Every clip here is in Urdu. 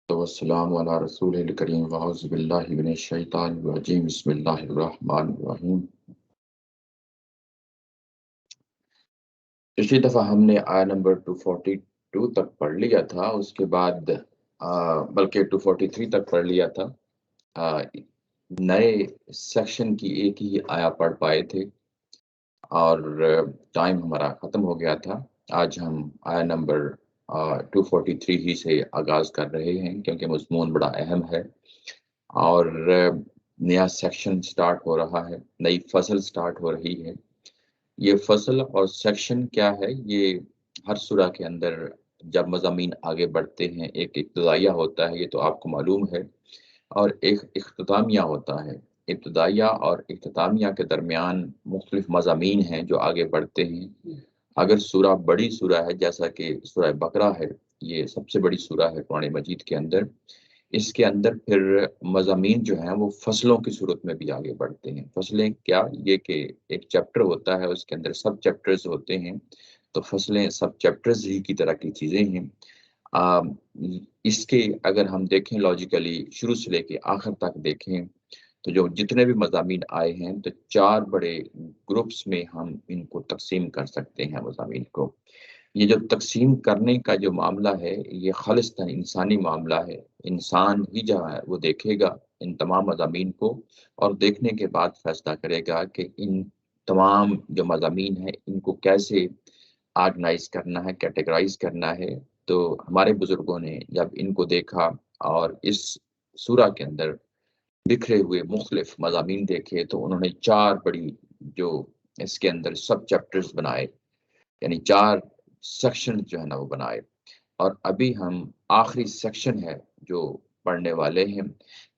والسلام علی رسول الکریم واعوذ باللہ من الشیطان الرجیم بسم اللہ الرحمن الرحیم۔ پچھلی دفعہ ہم نے آیا نمبر 242 تک پڑھ لیا تھا، اس کے بعد بلکہ 243 تک پڑھ لیا تھا۔ نئے سیکشن کی ایک ہی آیا پڑھ پائے تھے اور ٹائم ہمارا ختم ہو گیا تھا۔ آج ہم آیا نمبر 243 ہی سے آغاز کر رہے ہیں کیونکہ مضمون بڑا اہم ہے اور نیا سیکشن سٹارٹ ہو رہا ہے، نئی فصل سٹارٹ ہو رہی ہے۔ یہ فصل اور سیکشن کیا ہے؟ یہ ہر سورہ کے اندر جب مضامین آگے بڑھتے ہیں ایک ابتدائیہ ہوتا ہے، یہ تو آپ کو معلوم ہے، اور ایک اختتامیہ ہوتا ہے۔ ابتدائیہ اور اختتامیہ کے درمیان مختلف مضامین ہیں جو آگے بڑھتے ہیں۔ اگر سورہ بڑی سورہ ہے جیسا کہ سورہ بقرہ ہے، یہ سب سے بڑی سورہ ہے قرآن مجید کے اندر، اس کے اندر پھر مضامین جو ہیں وہ فصلوں کی صورت میں بھی آگے بڑھتے ہیں۔ فصلیں کیا؟ یہ کہ ایک چیپٹر ہوتا ہے، اس کے اندر سب چیپٹرز ہوتے ہیں، تو فصلیں سب چیپٹرز ہی کی طرح کی چیزیں ہیں۔ اس کے اگر ہم دیکھیں لاجیکلی شروع سے لے کے آخر تک دیکھیں تو جو جتنے بھی مضامین آئے ہیں تو 4 بڑے گروپس میں ہم ان کو تقسیم کر سکتے ہیں مضامین کو۔ یہ جو تقسیم کرنے کا جو معاملہ ہے یہ خالصتاً انسانی معاملہ ہے۔ انسان ہی جہاں ہے وہ دیکھے گا ان تمام مضامین کو اور دیکھنے کے بعد فیصلہ کرے گا کہ ان تمام جو مضامین ہیں ان کو کیسے آرگنائز کرنا ہے، کیٹیگرائز کرنا ہے۔ تو ہمارے بزرگوں نے جب ان کو دیکھا اور اس سورہ کے اندر بکھرے ہوئے مختلف مضامین دیکھے تو انہوں نے 4 بڑی جو اس کے اندر سب چیپٹرز بنائے، یعنی 4 سیکشن جو ہے نا وہ بنائے۔ اور ابھی ہم آخری سیکشن ہے جو پڑھنے والے ہیں۔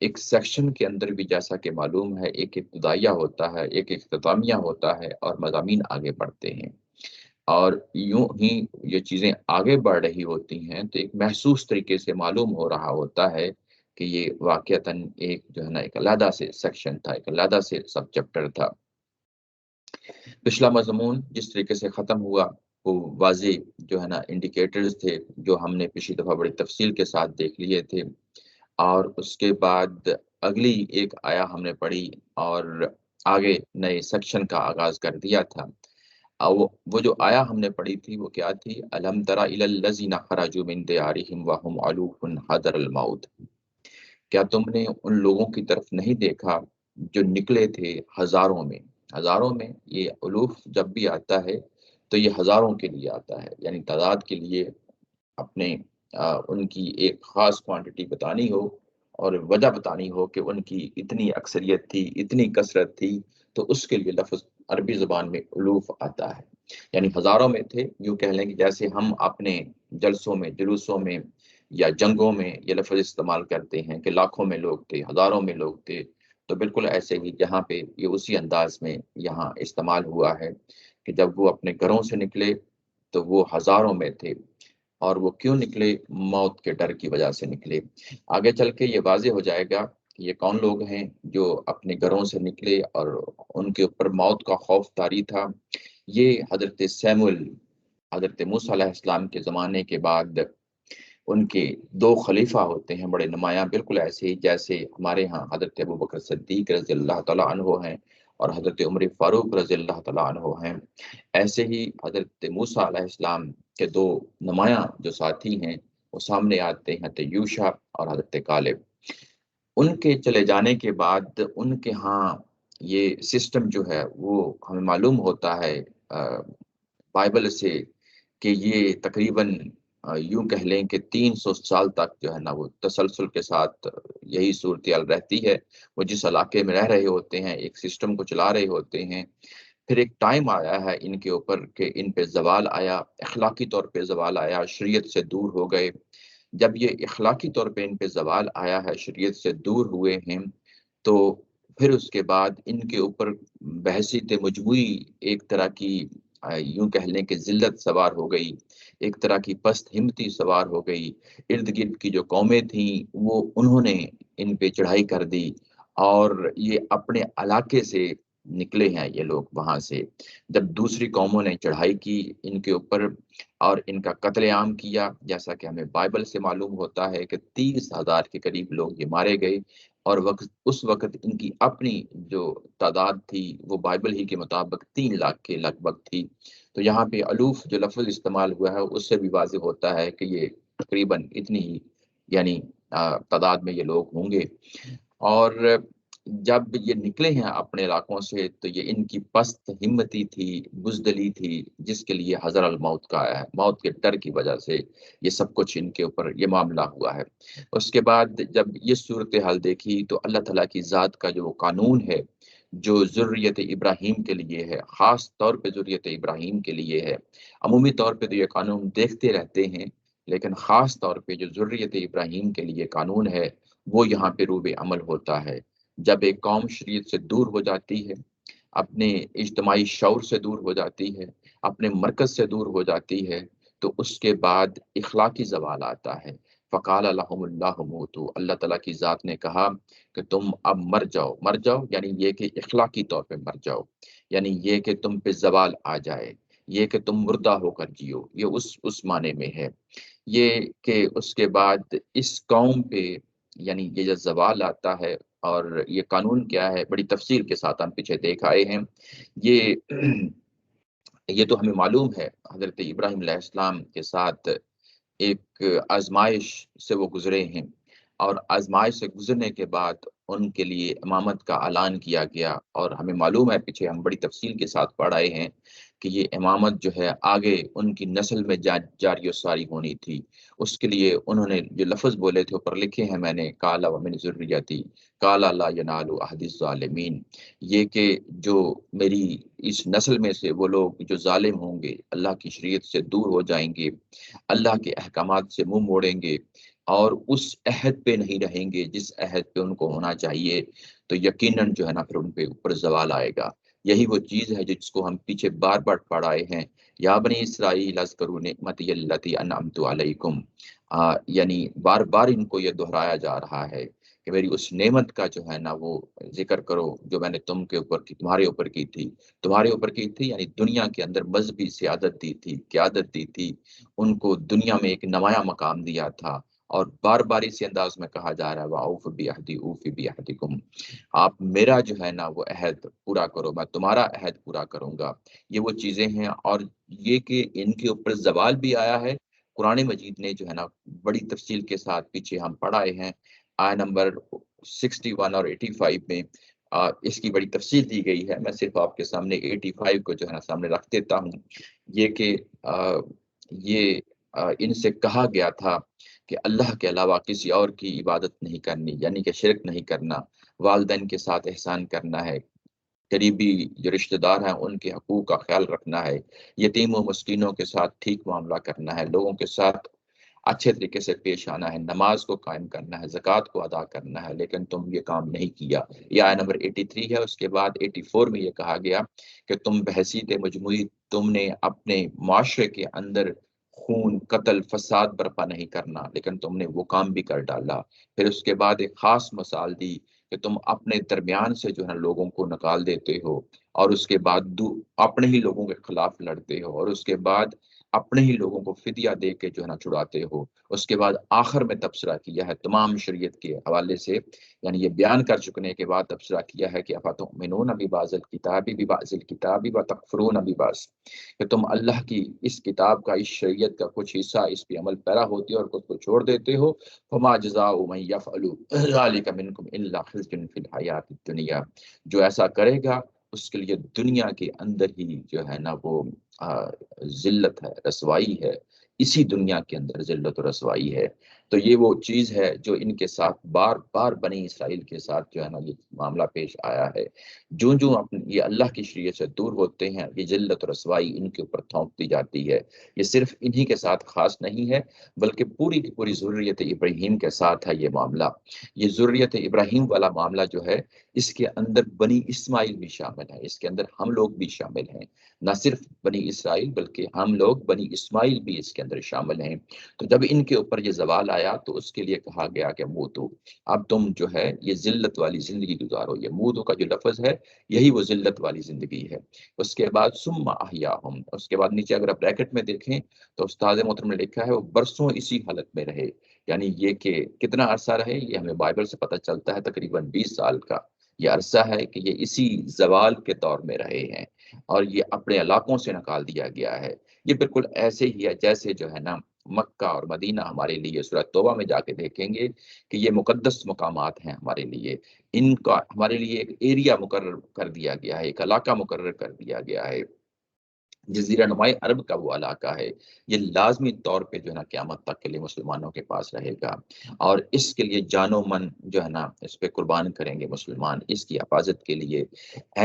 ایک سیکشن کے اندر بھی جیسا کہ معلوم ہے ایک ابتدائیہ ہوتا ہے، ایک اختتامیہ ہوتا ہے اور مضامین آگے بڑھتے ہیں، اور یوں ہی یہ چیزیں آگے بڑھ رہی ہوتی ہیں تو ایک محسوس طریقے سے معلوم ہو رہا ہوتا ہے کہ یہ واقعتاً ایک جو ہے نا ایک علیحدہ سے سیکشن تھا، ایک علیحدہ سے سب چیپٹر تھا۔ پچھلا مضمون جس طریقے سے ختم ہوا وہ واضح جو ہے نا انڈیکیٹرز تھے جو ہم نے پچھلی دفعہ بڑی تفصیل کے ساتھ دیکھ لیے تھے، اور اس کے بعد اگلی ایک آیا ہم نے پڑھی اور آگے نئے سیکشن کا آغاز کر دیا تھا۔ وہ جو آیا ہم نے پڑھی تھی وہ کیا تھی؟ الم تر الی الذین خرجوا من دیارہم وهم الوف حذر الموت۔ کیا تم نے ان لوگوں کی طرف نہیں دیکھا جو نکلے تھے ہزاروں میں؟ ہزاروں میں یہ الوف جب بھی آتا ہے تو یہ ہزاروں کے لیے آتا ہے، یعنی تعداد کے لیے اپنے ان کی ایک خاص کوانٹٹی بتانی ہو اور وجہ بتانی ہو کہ ان کی اتنی اکثریت تھی، اتنی کثرت تھی، تو اس کے لیے لفظ عربی زبان میں الوف آتا ہے، یعنی ہزاروں میں تھے۔ یوں کہہ لیں کہ جیسے ہم اپنے جلسوں میں، جلوسوں میں یا جنگوں میں یہ لفظ استعمال کرتے ہیں کہ لاکھوں میں لوگ تھے، ہزاروں میں لوگ تھے، تو بالکل ایسے ہی جہاں پہ یہ اسی انداز میں یہاں استعمال ہوا ہے کہ جب وہ اپنے گھروں سے نکلے تو وہ ہزاروں میں تھے، اور وہ کیوں نکلے؟ موت کے ڈر کی وجہ سے نکلے۔ آگے چل کے یہ واضح ہو جائے گا کہ یہ کون لوگ ہیں جو اپنے گھروں سے نکلے اور ان کے اوپر موت کا خوف طاری تھا۔ یہ حضرت سیموئیل، حضرت موسیٰ علیہ السلام کے زمانے کے بعد ان کے 2 خلیفہ ہوتے ہیں بڑے نمایاں، بالکل ایسے ہی جیسے ہمارے ہاں حضرت ابوبکر صدیق رضی اللہ تعالیٰ عنہ ہیں اور حضرت عمر فاروق رضی اللہ تعالیٰ عنہ ہیں، ایسے ہی حضرت موسیٰ علیہ السلام کے 2 نمایاں جو ساتھی ہیں وہ سامنے آتے ہیں، حضرت یوشع اور حضرت کالب۔ ان کے چلے جانے کے بعد ان کے ہاں یہ سسٹم جو ہے وہ ہمیں معلوم ہوتا ہے بائبل سے کہ یہ تقریباً یوں کہہ لیں کہ 300 سال تک جو ہے نا وہ تسلسل کے ساتھ یہی صورتحال رہتی ہے۔ وہ جس علاقے میں رہ رہے ہوتے ہیں ایک سسٹم کو چلا رہے ہوتے ہیں، پھر ایک ٹائم آیا ہے ان کے اوپر کہ ان پہ زوال آیا، اخلاقی طور پہ زوال آیا، شریعت سے دور ہو گئے۔ جب یہ اخلاقی طور پہ ان پہ زوال آیا ہے، شریعت سے دور ہوئے ہیں، تو پھر اس کے بعد ان کے اوپر بحثیت مجموعی ایک طرح کی یوں کہہ لیں کہ ذلت سوار ہو گئی، ایک طرح کی پست ہمتی سوار ہو گئی۔ ارد گرد کی جو قومیں تھیں وہ انہوں نے ان پہ چڑھائی کر دی، اور یہ اپنے علاقے سے نکلے ہیں یہ لوگ وہاں سے۔ جب دوسری قوموں نے چڑھائی کی ان کے اوپر اور ان کا قتل عام کیا، جیسا کہ ہمیں بائبل سے معلوم ہوتا ہے کہ 30,000 کے قریب لوگ یہ مارے گئے، اور اس وقت ان کی اپنی جو تعداد تھی وہ بائبل ہی کے مطابق 3 لاکھ کے لگ بھگ تھی۔ تو یہاں پہ الوف جو لفظ استعمال ہوا ہے اس سے بھی واضح ہوتا ہے کہ یہ تقریباً اتنی ہی یعنی تعداد میں یہ لوگ ہوں گے۔ اور جب یہ نکلے ہیں اپنے علاقوں سے تو یہ ان کی پست ہمتی تھی، بزدلی تھی، جس کے لیے حذر الموت کا ہے، موت کے ڈر کی وجہ سے یہ سب کچھ ان کے اوپر یہ معاملہ ہوا ہے۔ اس کے بعد جب یہ صورتحال دیکھی تو اللہ تعالیٰ کی ذات کا جو قانون ہے، جو ذریت ابراہیم کے لیے ہے، خاص طور پہ ذریت ابراہیم کے لیے ہے، عمومی طور پہ تو یہ قانون دیکھتے رہتے ہیں، لیکن خاص طور پہ جو ذریت ابراہیم کے لیے قانون ہے وہ یہاں پہ روب عمل ہوتا ہے۔ جب ایک قوم شریعت سے دور ہو جاتی ہے، اپنے اجتماعی شعور سے دور ہو جاتی ہے، اپنے مرکز سے دور ہو جاتی ہے، تو اس کے بعد اخلاقی زوال آتا ہے۔ فقال لهم اللہ موتوا، اللہ تعالیٰ کی ذات نے کہا کہ تم اب مر جاؤ۔ مر جاؤ یعنی یہ کہ اخلاقی طور پہ مر جاؤ، یعنی یہ کہ تم پہ زوال آ جائے، یہ کہ تم مردہ ہو کر جیو، یہ اس معنی میں ہے۔ یہ کہ اس کے بعد اس قوم پہ یعنی یہ جو زوال آتا ہے، اور یہ قانون کیا ہے بڑی تفصیل کے ساتھ ہم پیچھے دیکھ آئے ہیں۔ یہ یہ تو ہمیں معلوم ہے حضرت ابراہیم علیہ السلام کے ساتھ ایک آزمائش سے وہ گزرے ہیں، اور آزمائش سے گزرنے کے بعد ان کے لیے امامت کا اعلان کیا گیا، اور ہمیں معلوم ہے پیچھے ہم بڑی تفصیل کے ساتھ پڑھ آئے ہیں کہ یہ امامت جو ہے آگے ان کی نسل میں جاری و ساری ہونی تھی۔ اس کے لیے انہوں نے جو لفظ بولے تھے اوپر لکھے ہیں میں نے، کالا ومن ذریتی کالا لا ینال عہد الظالمین، یہ کہ جو میری اس نسل میں سے وہ لوگ جو ظالم ہوں گے، اللہ کی شریعت سے دور ہو جائیں گے، اللہ کے احکامات سے منہ موڑیں گے، اور اس عہد پہ نہیں رہیں گے جس عہد پہ ان کو ہونا چاہیے، تو یقیناً جو ہے نا پھر ان پہ اوپر زوال آئے گا۔ یہی وہ چیز ہے جس کو ہم پیچھے بار بار پڑھائے ہیں، یا بنی اسرائیل اذکروا نعمتی التی انعمت علیکم، یعنی بار بار ان کو یہ دہرایا جا رہا ہے کہ میری اس نعمت کا جو ہے نا وہ ذکر کرو جو میں نے تم کے اوپر کی، تمہارے اوپر کی تھی، تمہارے اوپر کی تھی، یعنی دنیا کے اندر مذہبی سیادت دی تھی، قیادت دی تھی، ان کو دنیا میں ایک نمایاں مقام دیا تھا، اور بار بار اسی انداز میں کہا جا رہا ہے وَأَوْفُوا بِعَهْدِي أُوفِ بِعَهْدِكُمْ، آپ میرا جو ہے نا وہ عہد پورا کرو، میں تمہارا عہد پورا کروں گا۔ یہ وہ چیزیں ہیں، اور یہ کہ ان کے اوپر زوال بھی آیا ہے، قرآن مجید نے جو ہے نا بڑی تفصیل کے ساتھ پیچھے ہم پڑھائے ہیں، آیہ نمبر 61 اور 85 میں اس کی بڑی تفصیل دی گئی ہے۔ میں صرف آپ کے سامنے 85 کو جو ہے نا سامنے رکھ دیتا ہوں۔ یہ کہ یہ ان سے کہا گیا تھا کہ اللہ کے علاوہ کسی اور کی عبادت نہیں کرنی، یعنی کہ شرک نہیں کرنا، والدین کے ساتھ احسان کرنا ہے، قریبی جو رشتہ دار ہیں ان کے حقوق کا خیال رکھنا ہے، یتیم و مسکینوں کے ساتھ ٹھیک معاملہ کرنا ہے، لوگوں کے ساتھ اچھے طریقے سے پیش آنا ہے، نماز کو قائم کرنا ہے، زکوٰۃ کو ادا کرنا ہے، لیکن تم یہ کام نہیں کیا۔ یہ آیہ نمبر 83 ہے۔ اس کے بعد 84 میں یہ کہا گیا کہ تم بحیثیت مجموعی تم نے اپنے معاشرے کے اندر خون، قتل، فساد برپا نہیں کرنا، لیکن تم نے وہ کام بھی کر ڈالا۔ پھر اس کے بعد ایک خاص مثال دی کہ تم اپنے درمیان سے جو ہے لوگوں کو نکال دیتے ہو، اور اس کے بعد اپنے ہی لوگوں کے خلاف لڑتے ہو، اور اس کے بعد اپنے ہی لوگوں کو فدیہ دے کے جو ہے نا چھڑاتے ہو۔ اس کے بعد آخر میں تبصرہ کیا ہے تمام شریعت کے حوالے سے، یعنی یہ بیان کر چکنے کے بعد تبصرہ کیا ہے کہ افتؤمنون ببعض الکتاب ببعض الکتاب وتکفرون ببعض، کہ تم اللہ کی اس کتاب کا، اس شریعت کا کچھ حصہ اس پہ عمل پیرا ہوتے ہو اور کچھ کو چھوڑ دیتے ہو۔ فما جزاء من یفعل ذلک منکم الا خزي فی الحیات الدنیا، جو ایسا کرے گا اس کے لیے دنیا کے اندر ہی جو ہے نا وہ ذلت ہے، رسوائی ہے، اسی دنیا کے اندر ذلت و رسوائی ہے۔ تو یہ وہ چیز ہے جو ان کے ساتھ بار بار بنی اسرائیل کے ساتھ جو ہے نا یہ معاملہ پیش آیا ہے۔ جو یہ اللہ کی شریعت سے دور ہوتے ہیں، یہ ذلت و رسوائی ان کے اوپر تھوپ دی جاتی ہے۔ یہ صرف انہی کے ساتھ خاص نہیں ہے، بلکہ پوری کی پوری ذریت ابراہیم کے ساتھ ہے یہ معاملہ۔ یہ ذریت ابراہیم والا معاملہ جو ہے اس کے اندر بنی اسماعیل بھی شامل ہے، اس کے اندر ہم لوگ بھی شامل ہیں، نہ صرف بنی اسرائیل بلکہ ہم لوگ بنی اسماعیل بھی اس کے اندر اندر شامل ہیں۔ تو جب ان کے اوپر یہ زوال آیا تو اس کے لیے کہا گیا کہ موتو، اب تم جو ہے یہ ذلت والی زندگی گزارو۔ یہ موتو کا جو لفظ ہے یہی وہ ذلت والی زندگی ہے۔ اس کے بعد ثم احیاہم، اس کے بعد نیچے اگر آپ بریکٹ میں دیکھیں تو استاد محترم نے لکھا ہے وہ برسوں اسی حالت میں رہے، یعنی یہ کہ کتنا عرصہ رہے یہ ہمیں بائبل سے پتہ چلتا ہے، تقریباً 20 سال کا یہ عرصہ ہے کہ یہ اسی زوال کے دور میں رہے ہیں اور یہ اپنے علاقوں سے نکال دیا گیا ہے۔ یہ بالکل ایسے ہی ہے جیسے جو ہے نا مکہ اور مدینہ ہمارے لیے سورہ توبہ میں جا کے دیکھیں گے کہ یہ مقدس مقامات ہیں ہمارے لیے، ان کا ہمارے لیے ایک ایریا مقرر کر دیا گیا ہے، ایک علاقہ مقرر کر دیا گیا ہے۔ جزیرہ نمائے عرب کا وہ علاقہ ہے، یہ لازمی طور پہ جو ہے نا قیامت تک کے لیے مسلمانوں کے پاس رہے گا، اور اس کے لیے جان و من جو ہے نا اس پہ قربان کریں گے مسلمان اس کی حفاظت کے لیے۔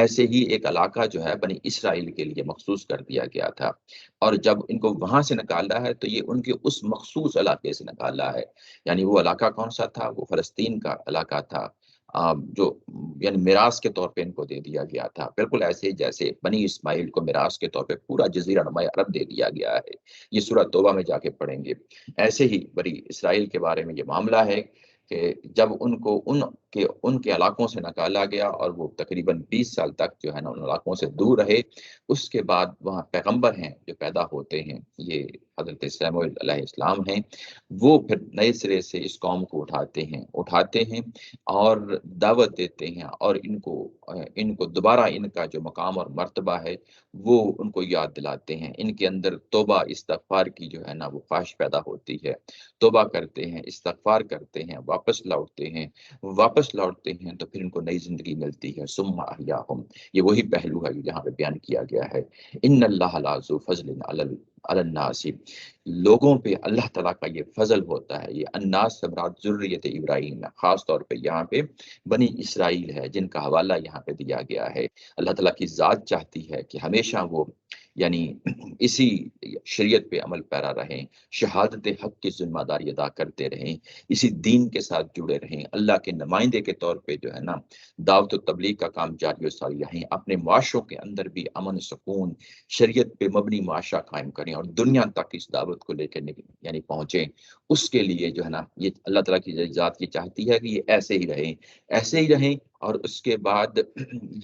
ایسے ہی ایک علاقہ جو ہے بنی اسرائیل کے لیے مخصوص کر دیا گیا تھا، اور جب ان کو وہاں سے نکالا ہے تو یہ ان کے اس مخصوص علاقے سے نکالا ہے۔ یعنی وہ علاقہ کون سا تھا؟ وہ فلسطین کا علاقہ تھا، جو یعنی میراث کے طور پہ ان کو دے دیا گیا تھا، بالکل ایسے جیسے بنی اسماعیل کو میراث کے طور پہ پورا جزیرہ نمائے عرب دے دیا گیا ہے۔ یہ سورہ توبہ میں جا کے پڑھیں گے۔ ایسے ہی بنی اسرائیل کے بارے میں یہ معاملہ ہے کہ جب ان کو ان کے علاقوں سے نکالا گیا اور وہ تقریباً 20 سال تک جو ہے نا ان علاقوں سے دور رہے، اس کے بعد وہاں پیغمبر ہیں جو پیدا ہوتے ہیں، یہ حضرت سمیع علیہ السلام ہیں، وہ پھر نئے سرے سے اس قوم کو اٹھاتے ہیں اور دعوت دیتے ہیں، اور ان کو دوبارہ ان کا جو مقام اور مرتبہ ہے وہ ان کو یاد دلاتے ہیں۔ ان کے اندر توبہ استغفار کی جو ہے نا وہ خواہش پیدا ہوتی ہے، توبہ کرتے ہیں، استغفار کرتے ہیں، واپس لوٹتے ہیں تو پھر ان کو نئی زندگی ملتی ہے۔ ثم احیاہم، یہ وہی پہلو ہے جہاں پہ بیان کیا گیا ہے، ان اللہ لذو فضل علی الناس، لوگوں پہ اللہ تعالیٰ کا یہ فضل ہوتا ہے۔ یہ الناس سے مراد ذریت ابراہیم ہے، خاص طور پہ یہاں پہ بنی اسرائیل ہے جن کا حوالہ یہاں پہ دیا گیا ہے۔ اللہ تعالیٰ کی ذات چاہتی ہے کہ ہمیشہ وہ یعنی اسی شریعت پہ عمل پیرا رہیں، شہادت حق کی ذمہ داری ادا کرتے رہیں، اسی دین کے ساتھ جڑے رہیں، اللہ کے نمائندے کے طور پہ جو ہے نا دعوت و تبلیغ کا کام جاری و ساری رہیں، اپنے معاشروں کے اندر بھی امن سکون شریعت پہ مبنی معاشرہ قائم کریں اور دنیا تک اس دعوت کو لے کے یعنی پہنچیں۔ اس کے لیے جو ہے نا یہ اللہ تعالیٰ کی ذات یہ چاہتی ہے کہ یہ ایسے ہی رہیں، اور اس کے بعد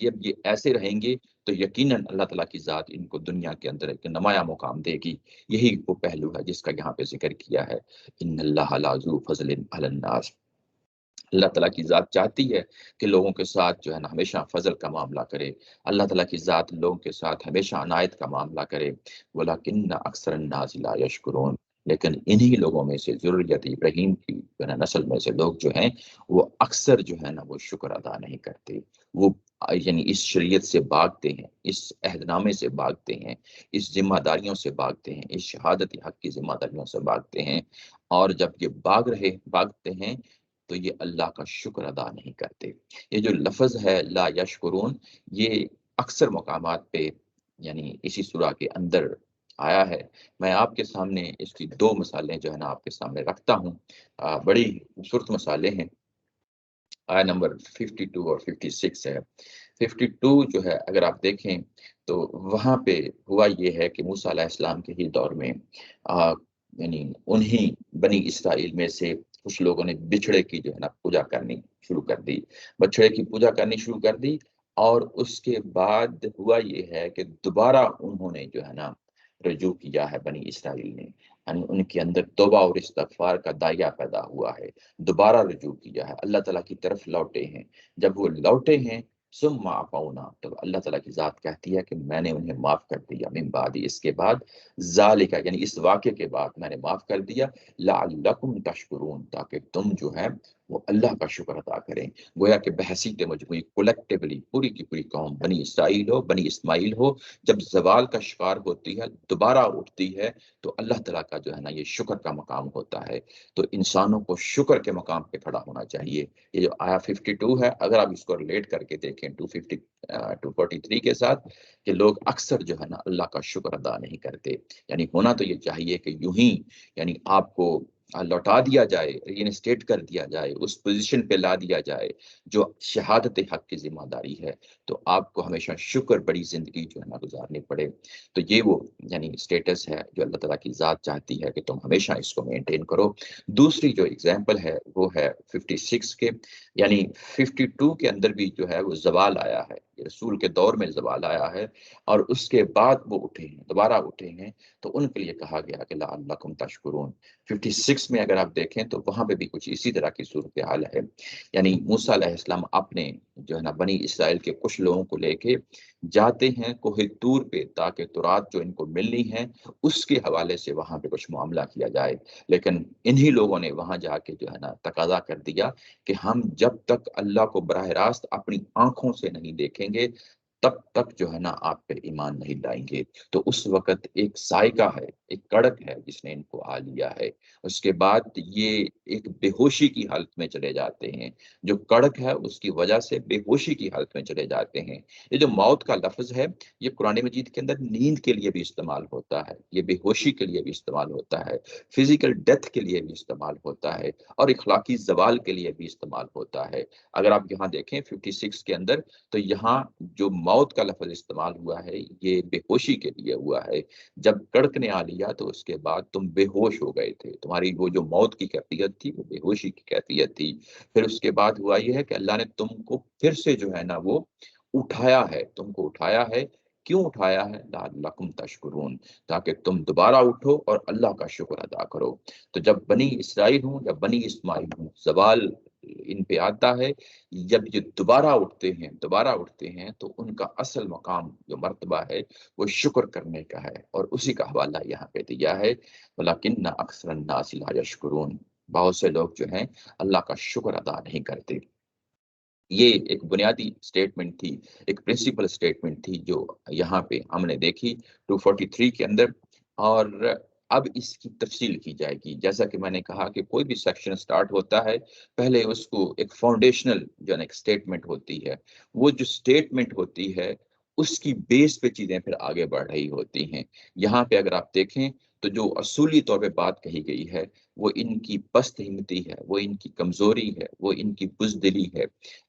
یہ ایسے رہیں گے تو یقیناً اللہ تعالیٰ کی ذات ان کو دنیا کے اندر ایک نمایاں مقام دے گی۔ یہی وہ پہلو ہے جس کا یہاں پہ ذکر کیا ہے، ان اللہ لذو فضل علی الناس۔ اللہ تعالیٰ کی ذات چاہتی ہے کہ لوگوں کے ساتھ جو ہے نا ہمیشہ فضل کا معاملہ کرے، اللہ تعالیٰ کی ذات لوگوں کے ساتھ ہمیشہ عنایت کا معاملہ کرے، ولیکن اکثر الناس لا یشکرون، لیکن انہی لوگوں میں سے ذریت ابراہیم کی جو ہے نا نسل میں سے لوگ جو ہیں وہ اکثر جو ہے نا وہ شکر ادا نہیں کرتے، وہ یعنی اس شریعت سے بھاگتے ہیں، اس عہد نامے سے بھاگتے ہیں، اس ذمہ داریوں سے بھاگتے ہیں، اس شہادت حق کی ذمہ داریوں سے بھاگتے ہیں، اور جب یہ بھاگتے ہیں تو یہ اللہ کا شکر ادا نہیں کرتے۔ یہ جو لفظ ہے لا یشکرون، یہ اکثر مقامات پہ یعنی اسی سورہ کے اندر آیا ہے۔ میں آپ کے سامنے اس کی 2 مثالیں جو ہے نا آپ کے سامنے رکھتا ہوں، بڑی خوبصورت مثالیں ہیں۔ آیا نمبر 52 اور 56 ہے۔ 52 جو ہے اگر آپ دیکھیں تو وہاں پہ ہوا یہ ہے کہ موسیٰ علیہ السلام کے ہی دور میں یعنی انہی بنی اسرائیل میں سے کچھ لوگوں نے بچھڑے کی جو ہے نا پوجا کرنی شروع کر دی، بچھڑے کی پوجا کرنی شروع کر دی، اور اس کے بعد ہوا یہ ہے کہ دوبارہ انہوں نے جو ہے نا رجوع کیا ہے بنی اسرائیل نے، یعنی ان کے اندر توبہ اور استغفار کا دائیا پیدا ہوا ہے، دوبارہ رجوع کیا ہے، اللہ تعالیٰ کی طرف لوٹے ہیں۔ جب وہ لوٹے ہیں ثم عفونا، تو اللہ تعالیٰ کی ذات کہتی ہے کہ میں نے انہیں معاف کر دیا، من بعد، اس کے بعد، ذالک یعنی اس واقعے کے بعد میں نے معاف کر دیا، لعلکم تشکرون، تاکہ تم جو ہے وہ اللہ کا شکر ادا کریں۔ گویا کہ بحثیت مجموعی کولیکٹیولی پوری کی پوری قوم بنی اسرائیل ہو، بنی اسماعیل ہو، جب زوال کا شکار ہوتی ہے دوبارہ اٹھتی ہے تو اللہ تعالیٰ کا جو ہے نا یہ شکر کا مقام ہوتا ہے۔ تو انسانوں کو شکر کے مقام پہ کھڑا ہونا چاہیے۔ یہ جو آیا 52 ہے، اگر آپ اس کو ریلیٹ کر کے دیکھیں 243 کے ساتھ، کہ لوگ اکثر جو ہے نا اللہ کا شکر ادا نہیں کرتے، یعنی ہونا تو یہ چاہیے کہ یوں ہی یعنی آپ کو لوٹا دیا جائے، رینسٹیٹ کر دیا جائے، اس پوزیشن پہ لا دیا جائے جو شہادت حق کی ذمہ داری ہے، تو آپ کو ہمیشہ شکر بڑی زندگی جو ہے نا گزارنی پڑے۔ تو یہ وہ یعنی سٹیٹس ہے جو اللہ تعالیٰ کی ذات چاہتی ہے کہ تم ہمیشہ اس کو مینٹین کرو۔ دوسری جو اگزامپل ہے وہ ہے 56 کے، یعنی 52 کے اندر بھی جو ہے وہ زوال آیا ہے، رسول کے دور میں زوال آیا ہے، اور اس کے بعد وہ اٹھے ہیں، دوبارہ اٹھے ہیں، تو ان کے لیے کہا گیا کہ لعلکم تشکرون۔ 56 میں اگر آپ دیکھیں تو وہاں پہ بھی کچھ اسی طرح کی صورتحال ہے، یعنی موسیٰ علیہ السلام اپنے جو ہے نا بنی اسرائیل کے کچھ لوگوں کو لے کے جاتے ہیں کوہ طور پہ تاکہ تورات جو ان کو ملنی ہے اس کے حوالے سے وہاں پہ کچھ معاملہ کیا جائے، لیکن انہی لوگوں نے وہاں جا کے جو ہے نا تقاضا کر دیا کہ ہم جب تک اللہ کو براہ راست اپنی آنکھوں سے نہیں دیکھیں گے تب تک جو ہے نا آپ پہ ایمان نہیں لائیں گے۔ تو اس وقت ایک ذائقہ ہے، ایک کڑک ہے جس نے ان کو آ لیا ہے، اس کے بعد یہ ایک بے ہوشی کی حالت میں چلے جاتے ہیں، جو کڑک ہے اس کی وجہ سے بے ہوشی کی حالت میں چلے جاتے ہیں۔ یہ جو موت کا لفظ ہے یہ قرآن مجید کے اندر نیند کے لیے بھی استعمال ہوتا ہے، یہ بے ہوشی کے لیے بھی استعمال ہوتا ہے، فزیکل ڈیتھ کے لیے بھی استعمال ہوتا ہے، اور اخلاقی زوال کے لیے بھی استعمال ہوتا ہے۔ اگر آپ یہاں دیکھیں 56 کے اندر تو یہاں جو موت کا لفظ استعمال ہوا ہے یہ بے ہوشی کے لیے ہوا ہے، جب کڑک نے آ لیا تو اس کے بعد تم بے ہوش ہو گئے تھے، تمہاری وہ جو موت کی کیفیت تھی وہ بے ہوشی کی کیفیت تھی۔ پھر اس کے بعد ہوا یہ ہے کہ اللہ نے تم کو پھر سے جو ہے نا وہ اٹھایا ہے، تم کو اٹھایا ہے۔ کیوں اٹھایا ہے؟ لعلکم تشکرون، تاکہ تم دوبارہ اٹھو اور اللہ کا شکر ادا کرو۔ تو جب بنی اسرائیل ہوں یا بنی اسماعیل ہوں زوال ان پہ آتا ہے، جب یہ دوبارہ اٹھتے ہیں تو ان کا اصل مقام جو مرتبہ ہے وہ شکر کرنے کا ہے، اور اسی کا حوالہ یہاں پہ دیا ہے، ولیکن اکثر الناس لا یشکرون، بہت سے لوگ جو ہیں اللہ کا شکر ادا نہیں کرتے۔ یہ ایک بنیادی سٹیٹمنٹ تھی، ایک پرنسپل سٹیٹمنٹ تھی جو یہاں پہ ہم نے دیکھی 243 کے اندر، اور اب اس کی تفصیل کی جائے گی۔ جیسا کہ میں نے کہا کہ کوئی بھی سیکشن سٹارٹ ہوتا ہے پہلے اس کو ایک فاؤنڈیشنل جو ایک سٹیٹمنٹ ہوتی ہے، وہ جو سٹیٹمنٹ ہوتی ہے اس کی بیس پہ چیزیں پھر آگے بڑھ رہی ہوتی ہیں۔ یہاں پہ اگر آپ دیکھیں تو جو اصولی طور پہ بات کہی گئی ہے وہ ان کی پست ہمتی ہے، وہ ان کی کمزوری ہے، وہ ان کی بزدلی ہے۔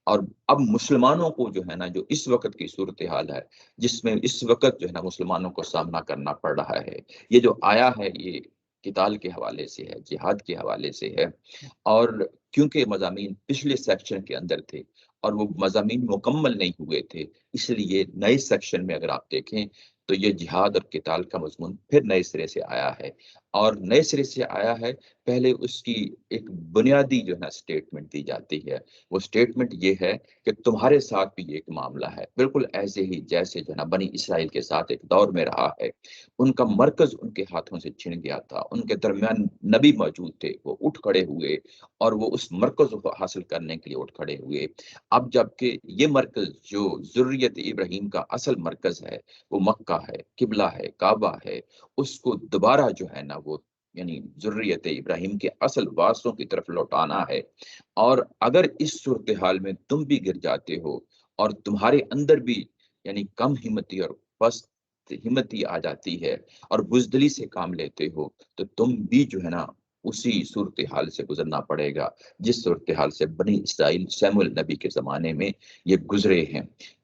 اور اب مسلمانوں کو جو ہے نا جو اس وقت کی صورتحال ہے جس میں اس وقت جو ہے نا مسلمانوں کو سامنا کرنا پڑ رہا ہے، یہ جو آیا ہے یہ قتال کے حوالے سے ہے، جہاد کے حوالے سے ہے، اور کیونکہ مضامین پچھلے سیکشن کے اندر تھے اور وہ مضامین مکمل نہیں ہوئے تھے، اس لیے نئے سیکشن میں اگر آپ دیکھیں تو یہ جہاد اور قتال کا مضمون پھر نئے سرے سے آیا ہے، اور نئے سرے سے آیا ہے۔ پہلے اس کی ایک بنیادی جو ہے نا سٹیٹمنٹ دی جاتی ہے، وہ سٹیٹمنٹ یہ ہے کہ تمہارے ساتھ بھی ایک معاملہ ہے بالکل ایسے ہی جیسے جو ہے نا بنی اسرائیل کے ساتھ ایک دور میں رہا ہے، ان کا مرکز ان کے ہاتھوں سے چھن گیا تھا، ان کے درمیان نبی موجود تھے، وہ اٹھ کھڑے ہوئے اور وہ اس مرکز کو حاصل کرنے کے لیے اٹھ کھڑے ہوئے۔ اب جبکہ یہ مرکز جو ذریت ابراہیم کا اصل مرکز ہے وہ مکہ ہے، قبلہ ہے، کعبہ ہے، اس کو دوبارہ جو ہے نا وہ یعنی ذریت ابراہیم کے اصل وارثوں کی طرف لوٹانا ہے۔ اور اگر اس صورتحال میں تم بھی گر جاتے ہو اور تمہارے اندر بھی یعنی کم ہمتی اور پست ہمتی آ جاتی ہے اور بزدلی سے کام لیتے ہو تو تم بھی جو ہے نا اسی صورتحال سے گزرنا پڑے گا جس صورتحال سے بنی اسرائیل سیموئیل نبی کے زمانے میں یہ گزرے ہیں۔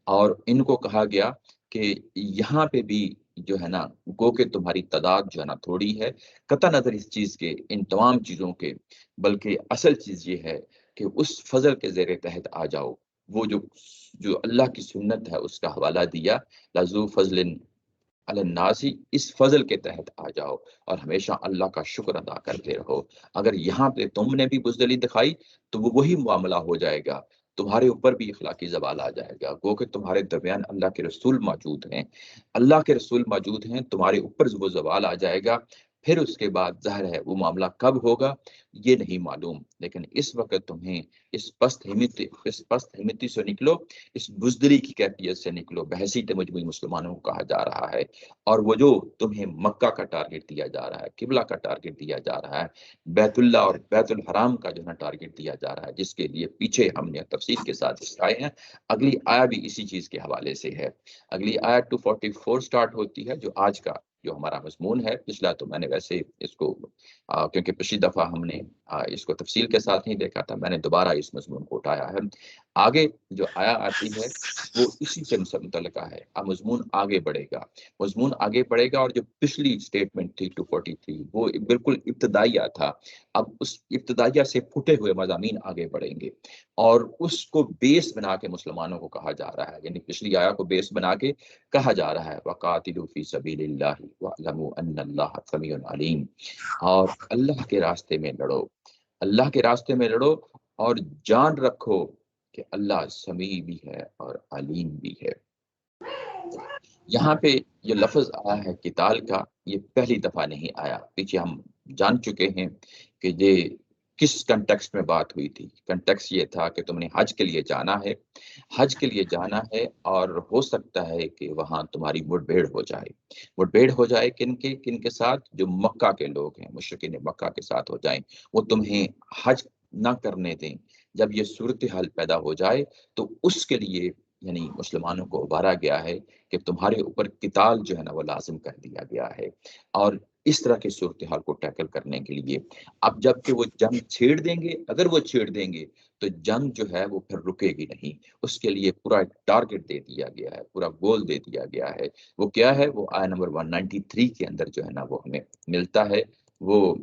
اور ان کو کہا گیا کہ یہاں پہ بھی جو ہے نا گو کہ تمہاری تعداد جو ہے نا تھوڑی ہے، قطع نظر اس چیز کے ان تمام چیزوں کے، بلکہ اصل چیز یہ ہے کہ اس فضل کے زیر تحت آ جاؤ، وہ جو اللہ کی سنت ہے اس کا حوالہ دیا، لذو فضل علی الناس، اس فضل کے تحت آ جاؤ اور ہمیشہ اللہ کا شکر ادا کرتے رہو۔ اگر یہاں پہ تم نے بھی بزدلی دکھائی تو وہ وہی معاملہ ہو جائے گا، تمہارے اوپر بھی اخلاقی زوال آ جائے گا، گو کہ تمہارے درمیان اللہ کے رسول موجود ہیں، اللہ کے رسول موجود ہیں، تمہارے اوپر وہ زوال آ جائے گا۔ پھر اس کے بعد ظاہر ہے وہ معاملہ کب ہوگا یہ نہیں معلوم، لیکن اس وقت تمہیں اس پست ہمتی سے نکلو، اس بزدلی کی کیفیت سے نکلو، بحیثیت مجموعی مسلمانوں کو کہا جا رہا ہے۔ اور وہ جو تمہیں مکہ کا ٹارگٹ دیا جا رہا ہے، قبلہ کا ٹارگٹ دیا جا رہا ہے، بیت اللہ اور بیت الحرام کا جو ہے ٹارگٹ دیا جا رہا ہے، جس کے لیے پیچھے ہم نے تفصیل کے ساتھ سکھائے ہیں، اگلی آیا بھی اسی چیز کے حوالے سے ہے۔ اگلی آیا 244 سٹارٹ ہوتی ہے جو آج کا جو ہمارا مضمون ہے پچھلا، تو میں نے ویسے اس کو کیونکہ پچھلی دفعہ ہم نے اس کو تفصیل کے ساتھ نہیں دیکھا تھا، میں نے دوبارہ اس مضمون کو اٹھایا ہے۔ آگے جو آیا آتی ہے وہ اسی سے متعلقہ ہے۔ اب مضمون آگے بڑھے گا، مضمون آگے بڑھے گا، اور جو پچھلی اسٹیٹمنٹ تھی 243 وہ بالکل ابتدائیہ تھا۔ اب اس ابتدائیہ سے پھٹے ہوئے مضامین آگے بڑھیں گے، اور اس کو بیس بنا کے مسلمانوں کو کہا جا رہا ہے، یعنی پچھلی آیا کو بیس بنا کے کہا جا رہا ہے وَقَاتِلُوا فِي سَبِيلِ اللَّهِ وَاعْلَمُوا أَنَّ اللَّهَ سَمِيعٌ عَلِيمٌ، اور اللہ کے راستے میں لڑو، اللہ کے راستے میں لڑو، اور جان رکھو کہ اللہ سمیع بھی ہے اور علیم بھی ہے۔ یہاں پہ جو لفظ آیا ہے قتال کا، یہ پہلی دفعہ نہیں آیا، پیچھے ہم جان چکے ہیں کہ یہ کس کنٹیکسٹ میں بات ہوئی تھی۔ کنٹیکسٹ یہ تھا کہ تم نے حج کے لیے جانا ہے، حج کے لیے جانا ہے، اور ہو سکتا ہے کہ وہاں تمہاری مٹ بھیڑ ہو جائے۔ مٹ بھیڑ ہو جائے کن کے ساتھ؟ جو مکہ کے لوگ ہیں، مشرکین مکہ کے ساتھ ہو جائیں، وہ تمہیں حج نہ کرنے دیں۔ جب یہ صورتحال پیدا ہو جائے تو اس کے لیے یعنی مسلمانوں کو ابھارا گیا ہے کہ تمہارے اوپر قتال جو ہے نا وہ لازم کر دیا گیا ہے، اور اس طرح کی صورتحال کو ٹیکل کرنے کے لیے اب جب کہ وہ جنگ چھیڑ دیں گے، اگر وہ چھیڑ دیں گے تو جنگ جو ہے وہ پھر رکے گی نہیں۔ اس کے لیے پورا ٹارگٹ دے دیا گیا ہے، پورا گول دے دیا گیا ہے۔ وہ کیا ہے؟ وہ آیا نمبر 193 کے اندر جو ہے نا وہ ہمیں ملتا ہے۔ وہ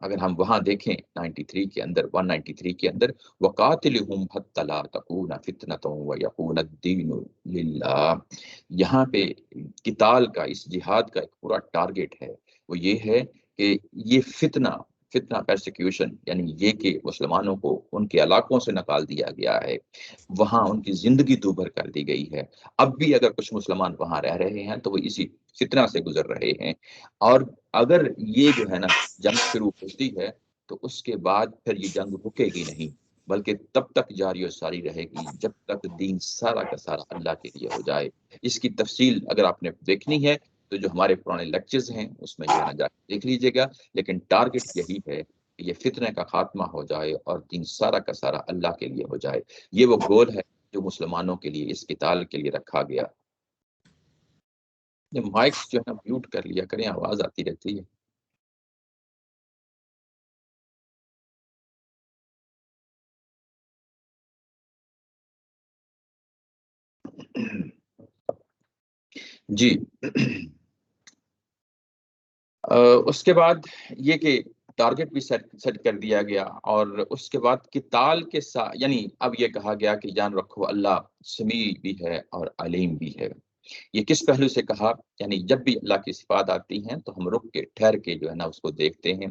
اگر ہم وہاں دیکھیں 93 کے اندر، 193 کے اندر، وَقَاتِلُهُمْ حَتَّى لَا تَكُونَ فِتْنَةٌ وَيَكُونَ الدِّينُ لِلَّهِ۔ یہاں پہ قتال کا، اس جہاد کا ایک پورا ٹارگٹ ہے، وہ یہ ہے کہ یہ فتنہ پرسیکیوشن، یعنی یہ کہ مسلمانوں کو ان کے علاقوں سے نکال دیا گیا ہے، وہاں ان کی زندگی دوبھر کر دی گئی ہے۔ اب بھی اگر کچھ مسلمان وہاں رہ رہے ہیں تو وہ اسی فتنہ سے گزر رہے ہیں، اور اگر یہ جو ہے نا جنگ شروع ہوتی ہے تو اس کے بعد پھر یہ جنگ رکے گی نہیں، بلکہ تب تک جاری و ساری رہے گی جب تک دین سارا کا سارا اللہ کے لیے ہو جائے۔ اس کی تفصیل اگر آپ نے دیکھنی ہے تو جو ہمارے پرانے لیکچرز ہیں اس میں جو ہے نا جا کے دیکھ لیجیے گا، لیکن ٹارگٹ یہی ہے کہ یہ فتنہ کا خاتمہ ہو جائے اور دین سارا کا سارا اللہ کے لیے ہو جائے۔ یہ وہ گول ہے جو مسلمانوں کے لیے اس قتال کے لیے رکھا گیا۔ یہ مائکس جو ہے نا میوٹ کر لیا کریں، آواز آتی رہتی ہے۔ جی اس کے بعد یہ کہ ٹارگٹ بھی سیٹ کر دیا گیا، اور اس کے بعد قتال کے ساتھ یعنی اب یہ کہا گیا کہ جان رکھو اللہ سمیع بھی ہے اور علیم بھی ہے۔ یہ کس پہلو سے کہا؟ یعنی جب بھی اللہ کی صفات آتی ہیں تو ہم رک کے ٹھہر کے جو ہے نا اس کو دیکھتے ہیں۔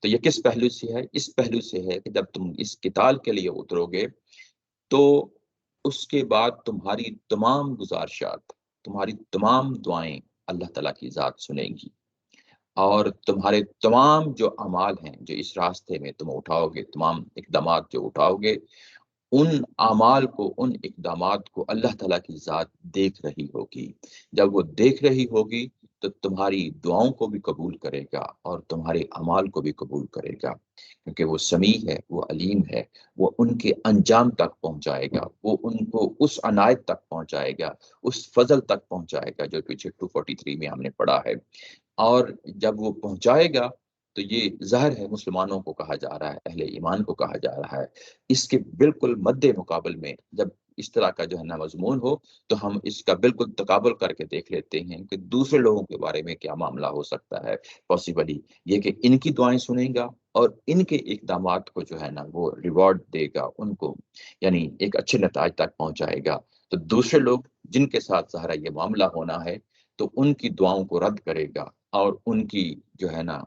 تو یہ کس پہلو سے ہے؟ اس پہلو سے ہے کہ جب تم اس قتال کے لیے اترو گے تو اس کے بعد تمہاری تمام گزارشات، تمہاری تمام دعائیں اللہ تعالیٰ کی ذات سنیں گی، اور تمہارے تمام جو اعمال ہیں جو اس راستے میں تم اٹھاؤ گے، تمام اقدامات جو اٹھاؤ گے، ان اعمال کو، ان اقدامات کو اللہ تعالیٰ کی ذات دیکھ رہی ہوگی۔ جب وہ دیکھ رہی ہوگی تو تمہاری دعاؤں کو بھی قبول کرے گا اور تمہارے اعمال کو بھی قبول کرے گا، کیونکہ وہ سمیع ہے، وہ علیم ہے۔ وہ ان کے انجام تک پہنچائے گا، وہ ان کو اس عنایت تک پہنچائے گا، اس فضل تک پہنچائے گا جو پیچھے 243 میں ہم نے پڑھا ہے۔ اور جب وہ پہنچائے گا تو یہ ظاہر ہے مسلمانوں کو کہا جا رہا ہے، اہل ایمان کو کہا جا رہا ہے۔ اس کے بالکل مد مقابل میں جب اس طرح کا جو ہے نا مضمون ہو تو ہم اس کا بالکل تقابل کر کے دیکھ لیتے ہیں کہ دوسرے لوگوں کے بارے میں کیا معاملہ ہو سکتا ہے۔ پاسبلی یہ کہ ان کی دعائیں سنیں گا اور ان کے اقدامات کو جو ہے نا وہ ریوارڈ دے گا، ان کو یعنی ایک اچھے نتائج تک پہنچائے گا۔ تو دوسرے لوگ جن کے ساتھ ظاہر یہ معاملہ ہونا ہے تو ان کی دعاؤں کو رد کرے گا، اور ان کی جو ہے نا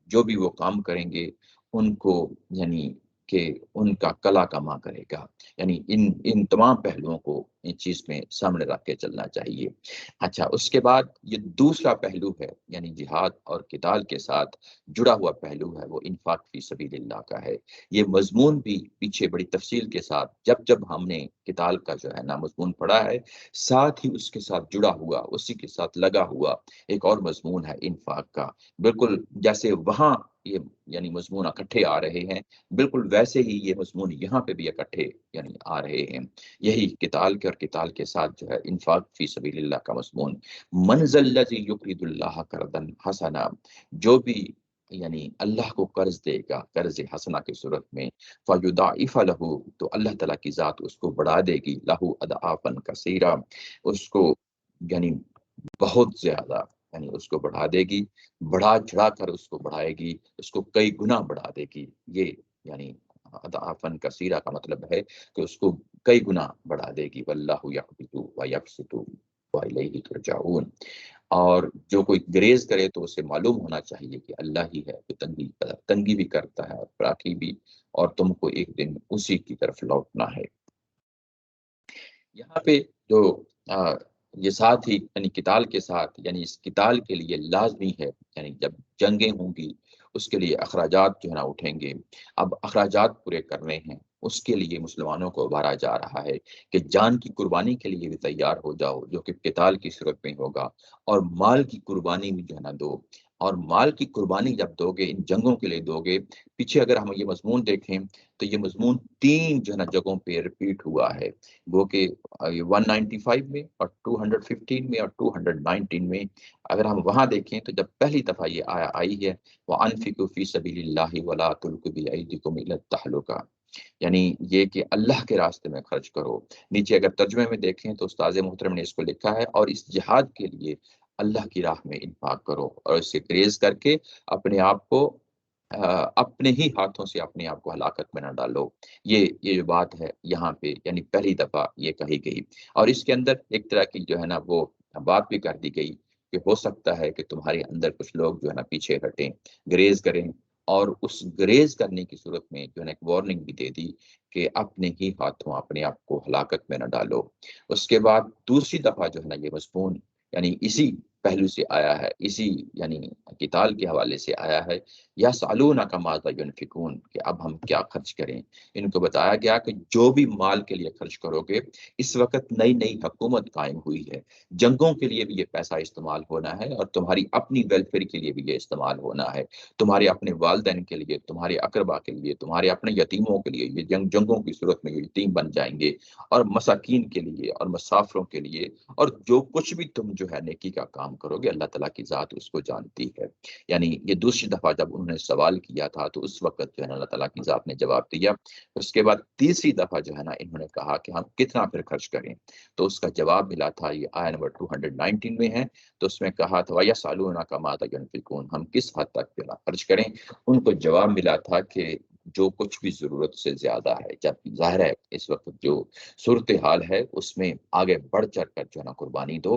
جو بھی وہ کام کریں گے ان کو یعنی کہ ان کا کلا کما کرے گا۔ یعنی ان تمام پہلوؤں کو ان چیز میں سامنے رکھ کے چلنا چاہیے۔ اچھا، اس کے بعد یہ دوسرا پہلو ہے، یعنی جہاد اور قتال کے ساتھ جڑا ہوا پہلو ہے، وہ انفاق فی سبیل اللہ کا ہے۔ یہ مضمون بھی پیچھے بڑی تفصیل کے ساتھ جب ہم نے قتال کا جو ہے نا مضمون پڑھا ہے، ساتھ ہی اس کے ساتھ جڑا ہوا، اسی کے ساتھ لگا ہوا ایک اور مضمون ہے انفاق کا۔ بالکل جیسے وہاں یہ یعنی مضمون اکٹھے آ رہے ہیں، بالکل ویسے ہی یہ مضمون یہاں پہ بھی اکٹھے یعنی آ رہے ہیں۔ یہی قتال کے اور قتال کے ساتھ جو ہے انفاق فی سبیل اللہ کا مضمون، من ذا الذی یقرض اللہ قرضا حسنا، جو بھی یعنی اللہ کو قرض دے گا قرض حسنہ کی صورت میں، فیضاعف لہ، تو اللہ تعالیٰ کی ذات اس کو بڑھا دے گی، لہ اضعافا کثیرا، اس کو یعنی بہت زیادہ یعنی اس کو بڑھا دے گی، بڑھا چڑھا کر اس کو بڑھائے گی، اس کو کئی گنا بڑھا دے گی۔ یہ یعنی اضعافا کثیرہ کا مطلب ہے کہ اس کو کئی گنا بڑھا دے گی، واللہ یقبض ویبسط والیہ ترجعون۔ اور جو کوئی گریز کرے تو اسے معلوم ہونا چاہیے کہ اللہ ہی ہے جو تنگی بھی کرتا ہے اور فراخی بھی، اور تم کو ایک دن اسی کی طرف لوٹنا ہے۔ یہاں پہ جو یہ ساتھ ہی یعنی قتال کے ساتھ یعنی اس قتال کے لیے لازمی ہے، یعنی جب جنگیں ہوں گی اس کے لیے اخراجات جو ہے نا اٹھیں گے۔ اب اخراجات پورے کرنے ہیں، اس کے لیے مسلمانوں کو ابھارا جا رہا ہے کہ جان کی قربانی کے لیے بھی تیار ہو جاؤ، جو کہ قتال کی صورت میں ہوگا، اور مال کی قربانی بھی جو ہے نا دو۔ اور مال کی قربانی جب دو گے، ان جنگوں کے لیے دو گے، پیچھے اگر ہم یہ مضمون دیکھیں تو یہ مضمون 3 جو ہے نا جگہوں پہ ریپیٹ ہوا ہے، وہ کہ 195 میں اور 215 میں اور 219 میں۔ اگر ہم وہاں دیکھیں تو جب پہلی دفعہ یہ آیا آئی ہے، وَأَنفِقُوا فِي سَبِيلِ اللَّهِ وَلَا تُلْقُوا بِأَيْدِيكُمْ إِلَى التَّهْلُكَةِ، یعنی یہ کہ اللہ کے راستے میں خرچ کرو۔ نیچے اگر ترجمے میں دیکھیں تو استاد محترم نے اس کو لکھا ہے، اور اس جہاد کے لیے اللہ کی راہ میں انفاق کرو، اور اسے گریز کر کے اپنے آپ کو اپنے ہی ہاتھوں سے اپنے آپ کو ہلاکت میں نہ ڈالو۔ یہ جو بات ہے یہاں پہ یعنی پہلی دفعہ یہ کہی گئی، اور اس کے اندر ایک طرح کی جو ہے نا وہ بات بھی کر دی گئی کہ ہو سکتا ہے کہ تمہارے اندر کچھ لوگ جو ہے نا پیچھے ہٹیں، گریز کریں، اور اس گریز کرنے کی صورت میں جو ہے نا ایک وارننگ بھی دے دی کہ اپنے ہی ہاتھوں اپنے آپ کو ہلاکت میں نہ ڈالو۔ اس کے بعد دوسری دفعہ جو ہے نا یہ مضمون یعنی اسی پہلو سے آیا ہے، اسی یعنی قتال کے حوالے سے آیا ہے، یسألونک ماذا ینفقون، کہ اب ہم کیا خرچ کریں۔ ان کو بتایا گیا کہ جو بھی مال کے لیے خرچ کرو گے، اس وقت نئی نئی حکومت قائم ہوئی ہے، جنگوں کے لیے بھی یہ پیسہ استعمال ہونا ہے، اور تمہاری اپنی ویلفیئر کے لیے بھی یہ استعمال ہونا ہے، تمہارے اپنے والدین کے لیے، تمہارے اقربا کے لیے، تمہارے اپنے یتیموں کے لیے، یہ جنگوں کی صورت میں یہ یتیم بن جائیں گے، اور مساکین کے لیے اور مسافروں کے لیے، اور جو کچھ بھی تم جو ہے نیکی کا کام کرو گے اللہ تعالیٰ کی ذات اس کو جانتی ہے۔ یعنی یہ دوسری دفعہ جب انہوں نے سوال کیا تھا تو اس وقت جو ہے نا اللہ تعالیٰ کی ذات نے جواب دیا۔ اس کے بعد تیسری دفعہ جو ہے نا انہوں نے کہا کہ ہم کتنا پھر خرچ کریں، تو اس کا جواب ملا تھا، یہ آیت نمبر 219 میں ہے، تو اس میں کہا تھا وَيَسْأَلُونَكَ مَاذَا يُنْفِقُونَ، ہم کس حد تک خرچ کریں۔ ان کو جواب ملا تھا کہ جو کچھ بھی ضرورت سے زیادہ ہے، جب ظاہر ہے اس وقت جو صورتحال ہے اس میں آگے بڑھ چڑھ کر جو ہے نا قربانی دو،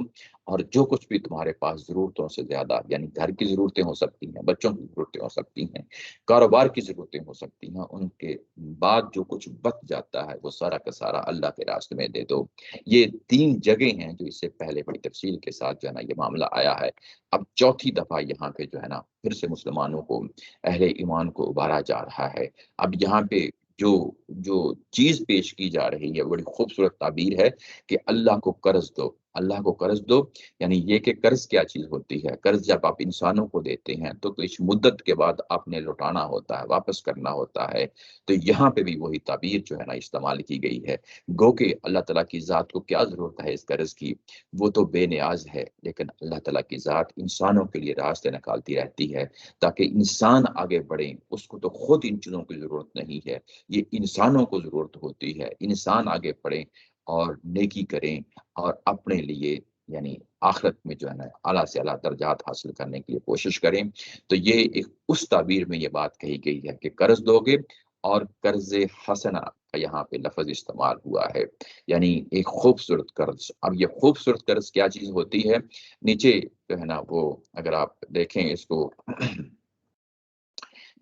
اور جو کچھ بھی تمہارے پاس ضرورتوں سے زیادہ یعنی گھر کی ضرورتیں ہو سکتی ہیں، بچوں کی ضرورتیں ہو سکتی ہیں، کاروبار کی ضرورتیں ہو سکتی ہیں، ان کے بعد جو کچھ بچ جاتا ہے وہ سارا کا سارا اللہ کے راستے میں دے دو۔ یہ 3 جگہیں ہیں جو اس سے پہلے بڑی تفصیل کے ساتھ جو ہے نا یہ معاملہ آیا ہے۔ اب چوتھی دفعہ یہاں پہ جو ہے نا پھر سے مسلمانوں کو، اہل ایمان کو ابھارا جا رہا ہے۔ اب یہاں پہ جو جو چیز پیش کی جا رہی ہے بڑی خوبصورت تعبیر ہے کہ اللہ کو قرض دو، اللہ کو قرض دو، یعنی یہ کہ قرض کیا چیز ہوتی ہے؟ قرض جب آپ انسانوں کو دیتے ہیں تو کچھ مدت کے بعد آپ نے لوٹانا ہوتا ہے، واپس کرنا ہوتا ہے، تو یہاں پہ بھی وہی تعبیر جو ہے نا استعمال کی گئی ہے۔ گو کہ اللہ تعالیٰ کی ذات کو کیا ضرورت ہے اس قرض کی، وہ تو بے نیاز ہے، لیکن اللہ تعالیٰ کی ذات انسانوں کے لیے راستے نکالتی رہتی ہے تاکہ انسان آگے بڑھیں۔ اس کو تو خود ان چیزوں کی ضرورت نہیں ہے، یہ انسانوں کو ضرورت ہوتی ہے، انسان آگے بڑھیں اور نیکی کریں، اور اپنے لیے یعنی آخرت میں جو ہے نا اعلیٰ سے اعلیٰ درجات حاصل کرنے کی کوشش کریں۔ تو یہ ایک اس تعبیر میں یہ بات کہی گئی ہے کہ قرض دو گے، اور قرض حسنہ کا یہاں پہ لفظ استعمال ہوا ہے، یعنی ایک خوبصورت قرض۔ اب یہ خوبصورت قرض کیا چیز ہوتی ہے؟ نیچے جو ہے نا وہ اگر آپ دیکھیں اس کو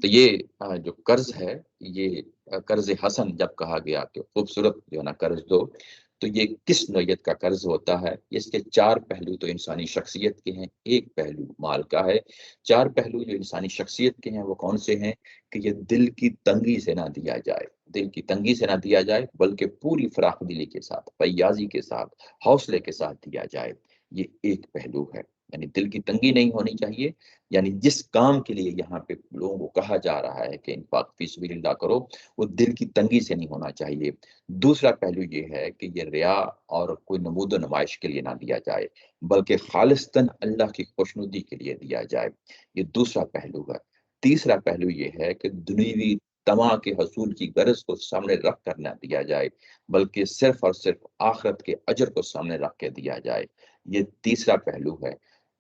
تو یہ جو قرض ہے، یہ قرض حسن جب کہا گیا کہ خوبصورت جو ہے نا قرض دو، تو یہ کس نوعیت کا قرض ہوتا ہے؟ اس کے 4 پہلو تو انسانی شخصیت کے ہیں، ایک پہلو مال کا ہے۔ 4 پہلو جو انسانی شخصیت کے ہیں وہ کون سے ہیں؟ کہ یہ دل کی تنگی سے نہ دیا جائے، دل کی تنگی سے نہ دیا جائے، بلکہ پوری فراخ دلی کے ساتھ، فیاضی کے ساتھ، حوصلے کے ساتھ دیا جائے، یہ ایک پہلو ہے۔ یعنی دل کی تنگی نہیں ہونی چاہیے، یعنی جس کام کے لیے یہاں پہ لوگوں کو کہا جا رہا ہے کہ انفاق فی سبیل اللہ کرو، وہ دل کی تنگی سے نہیں ہونا چاہیے۔ دوسرا پہلو یہ ہے کہ یہ ریا اور کوئی نمود و نمائش کے لیے نہ دیا جائے، بلکہ خالصتاً اللہ کی خوشنودی کے لیے دیا جائے، یہ دوسرا پہلو ہے۔ تیسرا پہلو یہ ہے کہ دنیوی تماں کے حصول کی غرض کو سامنے رکھ کر نہ دیا جائے، بلکہ صرف اور صرف آخرت کے اجر کو سامنے رکھ کے دیا جائے، یہ تیسرا پہلو ہے۔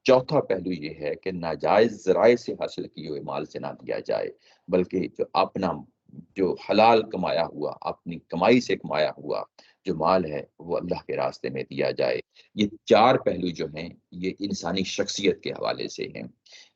چوتھا پہلو یہ ہے کہ ناجائز ذرائع سے حاصل کیے ہوئے مال سے نہ دیا جائے، بلکہ جو حلال کمایا ہوا، اپنی کمائی سے کمایا ہوا جو مال ہے وہ اللہ کے راستے میں دیا جائے۔ یہ چار پہلو جو ہیں یہ انسانی شخصیت کے حوالے سے ہیں،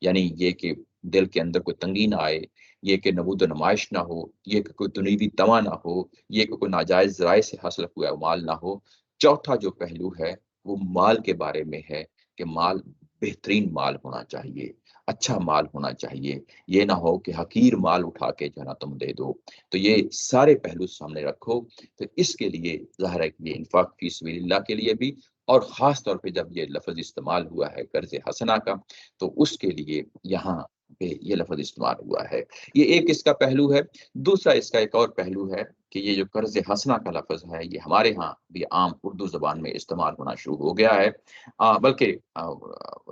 یعنی یہ کہ دل کے اندر کوئی تنگی نہ آئے، یہ کہ نمود و نمائش نہ ہو، یہ کہ کوئی دنیوی تما نہ ہو، یہ کہ کوئی ناجائز ذرائع سے حاصل ہوا مال نہ ہو۔ چوتھا جو پہلو ہے وہ مال کے بارے میں ہے کہ مال بہترین مال ہونا چاہیے، اچھا مال ہونا چاہیے، یہ نہ ہو کہ حقیر مال اٹھا کے جو ہے نا تم دے دو۔ تو یہ سارے پہلو سامنے رکھو، تو اس کے لیے ظاہر ہے کہ یہ انفاق فی سبیل اللہ کے لیے بھی، اور خاص طور پہ جب یہ لفظ استعمال ہوا ہے قرض حسنہ کا، تو اس کے لیے یہاں پہ یہ لفظ استعمال ہوا ہے۔ یہ ایک اس کا پہلو ہے۔ دوسرا اس کا ایک اور پہلو ہے کہ یہ جو قرض حسنہ کا لفظ ہے یہ ہمارے ہاں بھی عام اردو زبان میں استعمال ہونا شروع ہو گیا ہے، بلکہ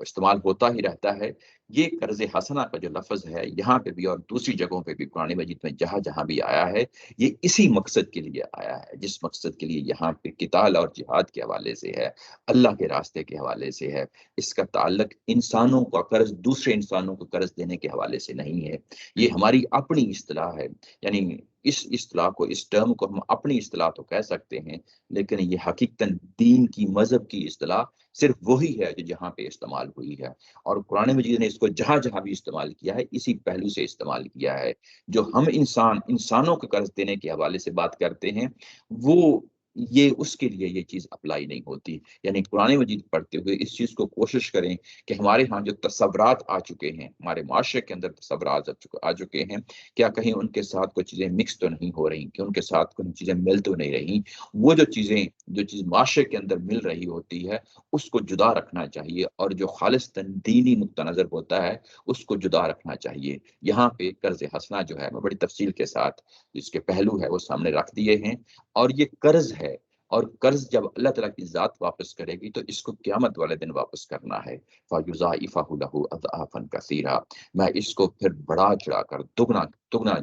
استعمال ہوتا ہی رہتا ہے۔ یہ قرض حسنہ کا جو لفظ ہے یہاں پہ بھی اور دوسری جگہوں پہ بھی قرآن مجید میں جہاں جہاں بھی آیا ہے یہ اسی مقصد کے لیے آیا ہے، جس مقصد کے لیے یہاں پہ قتال اور جہاد کے حوالے سے ہے، اللہ کے راستے کے حوالے سے ہے۔ اس کا تعلق انسانوں کا قرض دوسرے انسانوں کو قرض دینے کے حوالے سے نہیں ہے، یہ ہماری اپنی اصطلاح ہے، یعنی اس اصطلاح کو، اس ٹرم کو ہم اپنی اصطلاح تو کہہ سکتے ہیں، لیکن یہ حقیقتاً دین کی، مذہب کی اصطلاح صرف وہی ہے جو جہاں پہ استعمال ہوئی ہے، اور قرآن مجید نے اس کو جہاں جہاں بھی استعمال کیا ہے اسی پہلو سے استعمال کیا ہے۔ جو ہم انسانوں کو قرض دینے کے حوالے سے بات کرتے ہیں وہ یہ اس کے لیے یہ چیز اپلائی نہیں ہوتی، یعنی قرآن مجید پڑھتے ہوئے اس چیز کو کوشش کریں کہ ہمارے ہاں جو تصورات آ چکے ہیں، ہمارے معاشرے کے اندر تصورات آ چکے ہیں، کیا کہیں ان کے ساتھ کوئی چیزیں مکس تو نہیں ہو رہی، کہ ان کے ساتھ کوئی چیزیں مل تو نہیں رہی، وہ جو چیز معاشرے کے اندر مل رہی ہوتی ہے اس کو جدا رکھنا چاہیے، اور جو خالص دینی نقطہ نظر ہوتا ہے اس کو جدا رکھنا چاہیے۔ یہاں پہ قرض حسنہ جو ہے میں بڑی تفصیل کے ساتھ اس کے پہلو ہے وہ سامنے رکھ دیے ہیں، اور یہ قرض ہے، اور قرض جب اللہ تعالیٰ کی ذات واپس کرے گی تو اس کو قیامت والے دن واپس کرنا ہے۔ فَيُضَاعِفَهُ لَهُ أَضْعَافًا كَثِيرًا، میں اس کو پھر بڑھا چڑھا کر دگنا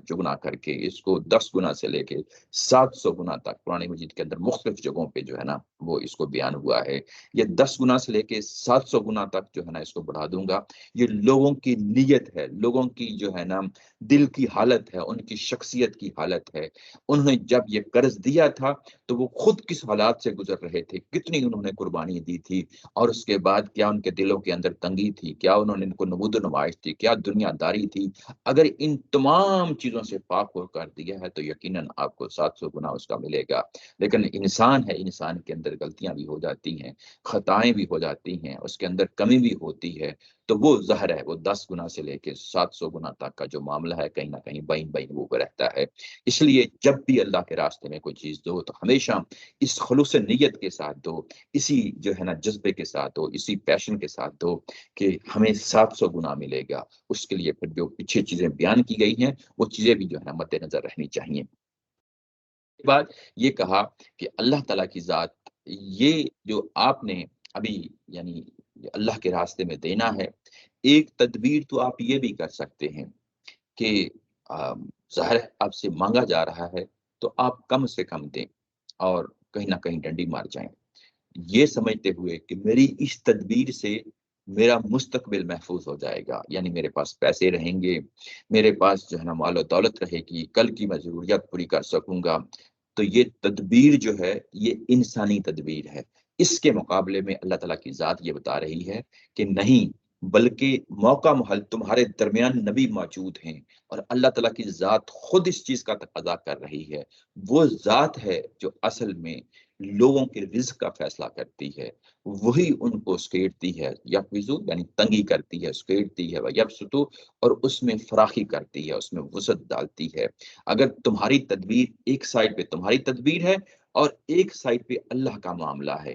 چگنا کر کے اس کو 10 گنا سے لے کے 700 گنا تک قرآن مجید کے اندر مختلف جگہوں پہ جو ہے نا وہ اس کو بیان ہوا ہے۔ یہ 10 گنا سے لے کے 700 گنا تک جو ہے نا اس کو بڑھا دوں گا۔ یہ لوگوں کی نیت ہے، لوگوں کی جو ہے نا دل کی حالت ہے، ان کی شخصیت کی حالت ہے۔ انہوں نے جب یہ قرض دیا تھا تو وہ خود کس حالات سے گزر رہے تھے، کتنی انہوں نے قربانی دی تھی، اور اس کے بعد کیا ان کے دلوں کے اندر تنگی تھی، کیا انہوں نے ان کو نمود و نمائش تھی، کیا دنیا داری تھی۔ اگر ان تمام چیزوں سے پاک ہو کر دیا ہے تو یقیناً آپ کو 700 گنا اس کا ملے گا۔ لیکن انسان ہے، انسان کے اندر غلطیاں بھی ہو جاتی ہیں، خطائیں بھی ہو جاتی ہیں، اس کے اندر کمی بھی ہوتی ہے، تو وہ ظاہر ہے وہ 10 گنا سے لے کے 700 گنا تک کا جو معاملہ ہے کہیں نہ کہیں بین وہ رہتا ہے۔ اس لیے جب بھی اللہ کے راستے میں کوئی چیز دو تو ہمیشہ اس خلوص نیت کے ساتھ دو، اسی جو ہے نا جذبے کے ساتھ دو، اسی پیشن کے ساتھ دو کہ ہمیں 700 گنا ملے گا۔ اس کے لیے پھر جو پیچھے چیزیں بیان کی گئی ہیں وہ چیزیں بھی جو ہے نا مد نظر رہنی چاہیے۔ کے بعد یہ کہا کہ اللہ تعالیٰ کی ذات، یہ جو آپ نے ابھی یعنی اللہ کے راستے میں دینا ہے، ایک تدبیر تو آپ یہ بھی کر سکتے ہیں کہ ظاہر ہے آپ سے مانگا جا رہا ہے تو آپ کم سے کم دیں اور کہیں نہ کہیں ڈنڈی مار جائیں، یہ سمجھتے ہوئے کہ میری اس تدبیر سے میرا مستقبل محفوظ ہو جائے گا، یعنی میرے پاس پیسے رہیں گے، میرے پاس جو ہے نا مال و دولت رہے گی، کل کی میں ضروریات پوری کر سکوں گا۔ تو یہ تدبیر جو ہے یہ انسانی تدبیر ہے، اس کے مقابلے میں اللہ تعالیٰ کی ذات یہ بتا رہی ہے کہ نہیں، بلکہ موقع محل تمہارے درمیان نبی موجود ہیں، اور اللہ تعالیٰ کی ذات خود اس چیز کا تقاضا کر رہی ہے۔ وہ ذات ہے جو اصل میں لوگوں کے رزق کا فیصلہ کرتی ہے، وہی ان کو سکیڑتی ہے، یقوزو یعنی تنگی کرتی ہے، سکیڑتی ہے، یبسطو اور اس میں فراخی کرتی ہے، اس میں وسعت ڈالتی ہے۔ اگر تمہاری تدبیر ایک سائڈ پہ تمہاری تدبیر ہے اور ایک سائڈ پہ اللہ کا معاملہ ہے،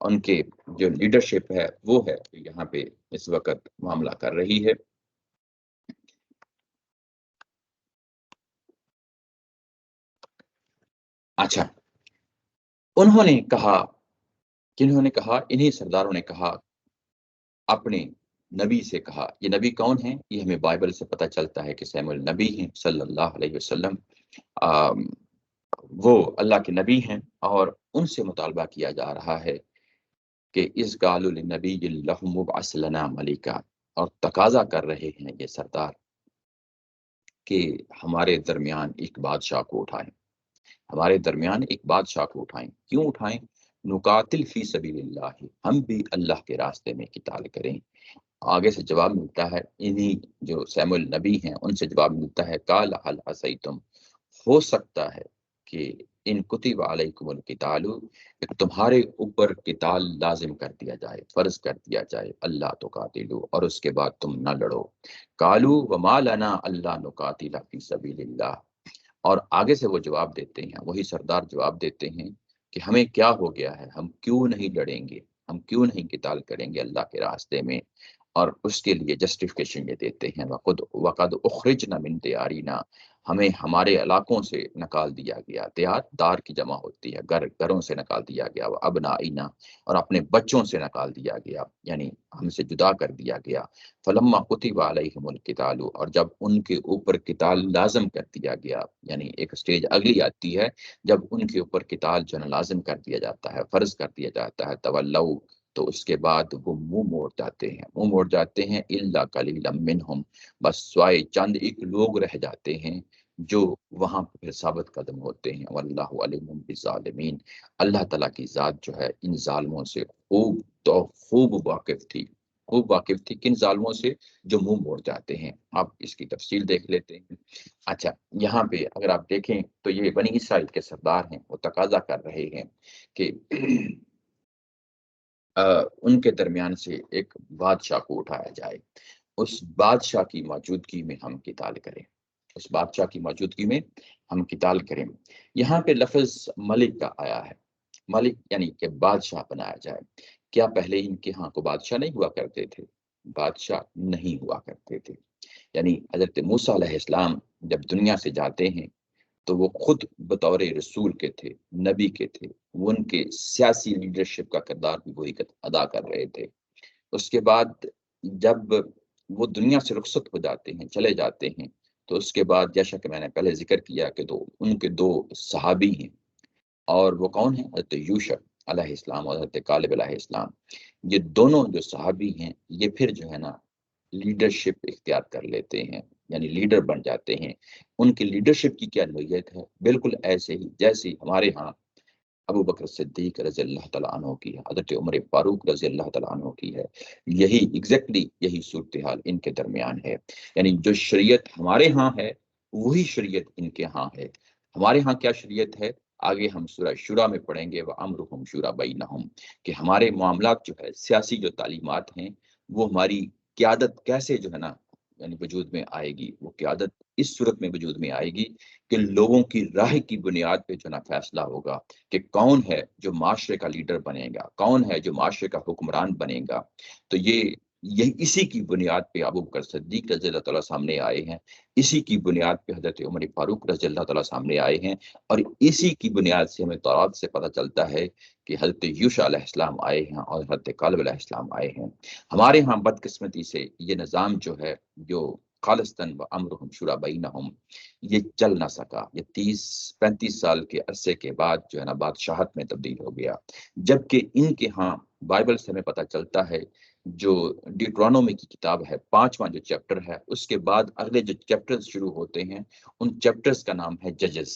ان کے جو لیڈرشپ ہے وہ ہے یہاں پہ اس وقت معاملہ کر رہی ہے۔ اچھا، انہوں نے کہا، کنہوں نے کہا؟ انہی سرداروں نے کہا، اپنے نبی سے کہا۔ یہ نبی کون ہیں؟ یہ ہمیں بائبل سے پتہ چلتا ہے کہ سیموئیل نبی ہیں صلی اللہ علیہ وسلم۔ وہ اللہ کے نبی ہیں، اور ان سے مطالبہ کیا جا رہا ہے کہ اس قالوا للنبی لهم مبعث لنا ملکا، اور تقاضا کر رہے ہیں یہ سردار کہ ہمارے درمیان ایک بادشاہ کو اٹھائیں، ہمارے درمیان ایک بادشاہ کو اٹھائیں۔ کیوں اٹھائیں؟ نقاتل فی سبیل اللہ، ہم بھی اللہ کے راستے میں قتال کریں۔ آگے سے جواب ملتا ہے، انہی جو سیموئیل نبی ہیں ان سے جواب ملتا ہے، قال هل عصیتم، ہو سکتا ہے کہ ان کتب علیکم القتال، کہ تمہارے اوپر قتال لازم کر دیا جائے، فرض کر دیا جائے، اللہ تو قاتلو، اور اس کے بعد تم نہ لڑو۔ قالوا وما لنا الا نقاتل فی سبیل اللہ، اور آگے سے وہ جواب دیتے ہیں، وہی سردار جواب دیتے ہیں کہ ہمیں کیا ہو گیا ہے، ہم کیوں نہیں لڑیں گے، ہم کیوں نہیں قتال کریں گے اللہ کے راستے میں۔ اور اس کے لیے جسٹیفیکیشن یہ دیتے ہیں، وقد اخرجنا من دیارنا، ہمیں ہمارے علاقوں سے نکال دیا گیا، دیار دار کی جمع ہوتی ہے، گھروں سے نکال دیا گیا، ابنائنا، اور اپنے بچوں سے نکال دیا گیا، یعنی ہم سے جدا کر دیا گیا۔ فلما کتب علیہم القتال، اور جب ان کے اوپر قتال لازم کر دیا گیا، یعنی ایک سٹیج اگلی آتی ہے جب ان کے اوپر قتال جو لازم کر دیا جاتا ہے، فرض کر دیا جاتا ہے، تولوا، تو اس کے بعد وہ منہ موڑ جاتے ہیں، منہ موڑ جاتے ہیں، الا قلیلا منہم، بس سوائے چند ایک لوگ رہ جاتے ہیں جو وہاں پہ ثابت قدم ہوتے ہیں۔ واللہ علیم بالظالمین، اللہ تعالیٰ کی ذات جو ہے ان ظالموں سے خوب واقف تھی، خوب واقف تھی۔ کن ظالموں سے؟ جو منہ موڑ جاتے ہیں۔ آپ اس کی تفصیل دیکھ لیتے ہیں۔ اچھا، یہاں پہ اگر آپ دیکھیں تو یہ بنی اسرائیل کے سردار ہیں، وہ تقاضا کر رہے ہیں کہ ان کے درمیان سے ایک بادشاہ کو اٹھایا جائے، اس بادشاہ کی موجودگی میں ہم قتال کریں، اس بادشاہ کی موجودگی میں ہم قتال کریں۔ یہاں پہ لفظ ملک کا آیا ہے، ملک یعنی کہ بادشاہ بنایا جائے۔ کیا پہلے ان کے ہاں کو بادشاہ نہیں ہوا کرتے تھے؟ بادشاہ نہیں ہوا کرتے تھے، یعنی حضرت موسیٰ علیہ السلام جب دنیا سے جاتے ہیں تو وہ خود بطور رسول کے تھے، نبی کے تھے، وہ ان کے سیاسی لیڈرشپ کا کردار بھی وہی ادا کر رہے تھے۔ اس کے بعد جب وہ دنیا سے رخصت ہو جاتے ہیں، چلے جاتے ہیں، تو اس کے بعد جیسا کہ میں نے پہلے ذکر کیا کہ ان کے دو صحابی ہیں، اور وہ کون ہیں؟ حضرت یوشع علیہ السلام اور حضرت کالب علیہ السلام۔ یہ دونوں جو صحابی ہیں یہ پھر جو ہے نا لیڈرشپ اختیار کر لیتے ہیں، یعنی لیڈر بن جاتے ہیں۔ ان کی لیڈرشپ کی کیا نوعیت ہے؟ بالکل ایسے ہی جیسے ہمارے ہاں ابو بکر صدیق رضی اللہ تعالیٰ عنہ کی ہے، حضرت عمر فاروق رضی اللہ تعالیٰ عنہ کی ہے، یہی ایگزیکٹلی یہی صورتحال ان کے درمیان ہے۔ یعنی جو شریعت ہمارے ہاں ہے وہی شریعت ان کے ہاں ہے۔ ہمارے ہاں کیا شریعت ہے؟ آگے ہم سورہ شورا میں پڑھیں گے، وَأَمْرُهُمْ شُورَىٰ بَيْنَهُمْ، کہ ہمارے معاملات جو ہے، سیاسی جو تعلیمات ہیں، وہ ہماری قیادت کیسے جو ہے نا یعنی وجود میں آئے گی، وہ قیادت اس صورت میں وجود میں آئے گی کہ لوگوں کی راہ کی بنیاد پہ جو نا فیصلہ ہوگا کہ کون ہے جو معاشرے کا لیڈر بنے گا، کون ہے جو معاشرے کا حکمران بنے گا۔ تو یہ اسی کی بنیاد پہ ابو بکر صدیق رضی اللہ تعالیٰ سامنے آئے ہیں، اسی کی بنیاد پہ حضرت عمر فاروق رضی اللہ تعالیٰ سامنے آئے ہیں، اور اسی کی بنیاد سے ہمیں تورات سے پتہ چلتا ہے کہ حضرت یوشع علیہ السلام آئے ہیں اور حضرت کالب علیہ السلام آئے ہیں۔ ہمارے ہاں بدقسمتی سے یہ نظام جو ہے، جو خالصتاً وَأَمْرُهُمْ شُورَىٰ بَيْنَهُمْ، یہ چل نہ سکا۔ یہ 30-35 سال کے عرصے کے بعد جو ہے نا بادشاہت میں تبدیل ہو گیا، جبکہ ان کے ہاں بائبل سے ہمیں پتہ چلتا ہے، جو ڈیوٹرانومی کی کتاب ہے 5واں جو چیپٹر ہے، اس کے بعد اگلے جو چیپٹرز شروع ہوتے ہیں ان چیپٹرز کا نام ہے ججز۔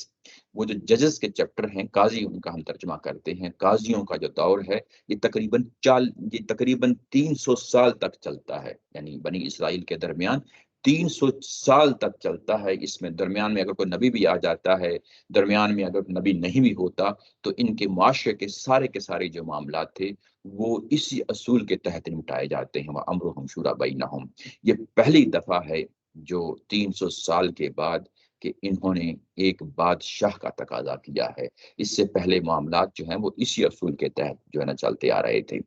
وہ جو ججز کے چیپٹر ہیں، قاضی ان کا ہم ترجمہ کرتے ہیں، قاضیوں کا جو دور ہے یہ تقریباً 300 سال تک چلتا ہے، یعنی بنی اسرائیل کے درمیان 300 سال تک چلتا ہے۔ اس میں درمیان میں اگر کوئی نبی بھی آ جاتا ہے، درمیان میں اگر نبی نہیں بھی ہوتا، تو ان کے معاشرے کے سارے جو معاملات تھے وہ اسی اصول کے تحت نمٹائے جاتے ہیں، وَأَمْرُهُمْ شُورَىٰ بَيْنَهُمْ۔ یہ پہلی دفعہ ہے جو 300 سال کے بعد کہ انہوں نے ایک بادشاہ کا تقاضا کیا ہے۔ اس سے پہلے معاملات جو ہیں وہ اسی اصول کے تحت جو ہے نا چلتے آ رہے تھے۔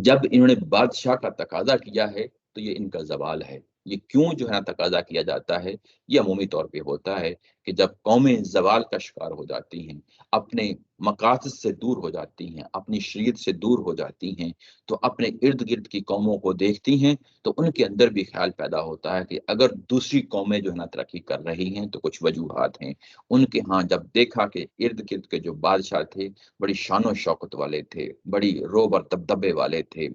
جب انہوں نے بادشاہ کا تقاضا کیا ہے تو یہ ان کا زوال ہے۔ یہ کیوں جو ہے نا تقاضا کیا جاتا ہے؟ یہ عمومی طور پہ ہوتا ہے کہ جب قومیں زوال کا شکار ہو جاتی ہیں، اپنے مقاصد سے دور ہو جاتی ہیں، اپنی شریعت سے دور ہو جاتی ہیں، تو اپنے ارد گرد کی قوموں کو دیکھتی ہیں تو ان کے اندر بھی خیال پیدا ہوتا ہے کہ اگر دوسری قومیں جو ہے نا ترقی کر رہی ہیں تو کچھ وجوہات ہیں۔ ان کے ہاں جب دیکھا کہ ارد گرد کے جو بادشاہ تھے بڑی شان و شوکت والے تھے، بڑی روب اور دبدبے والے تھے،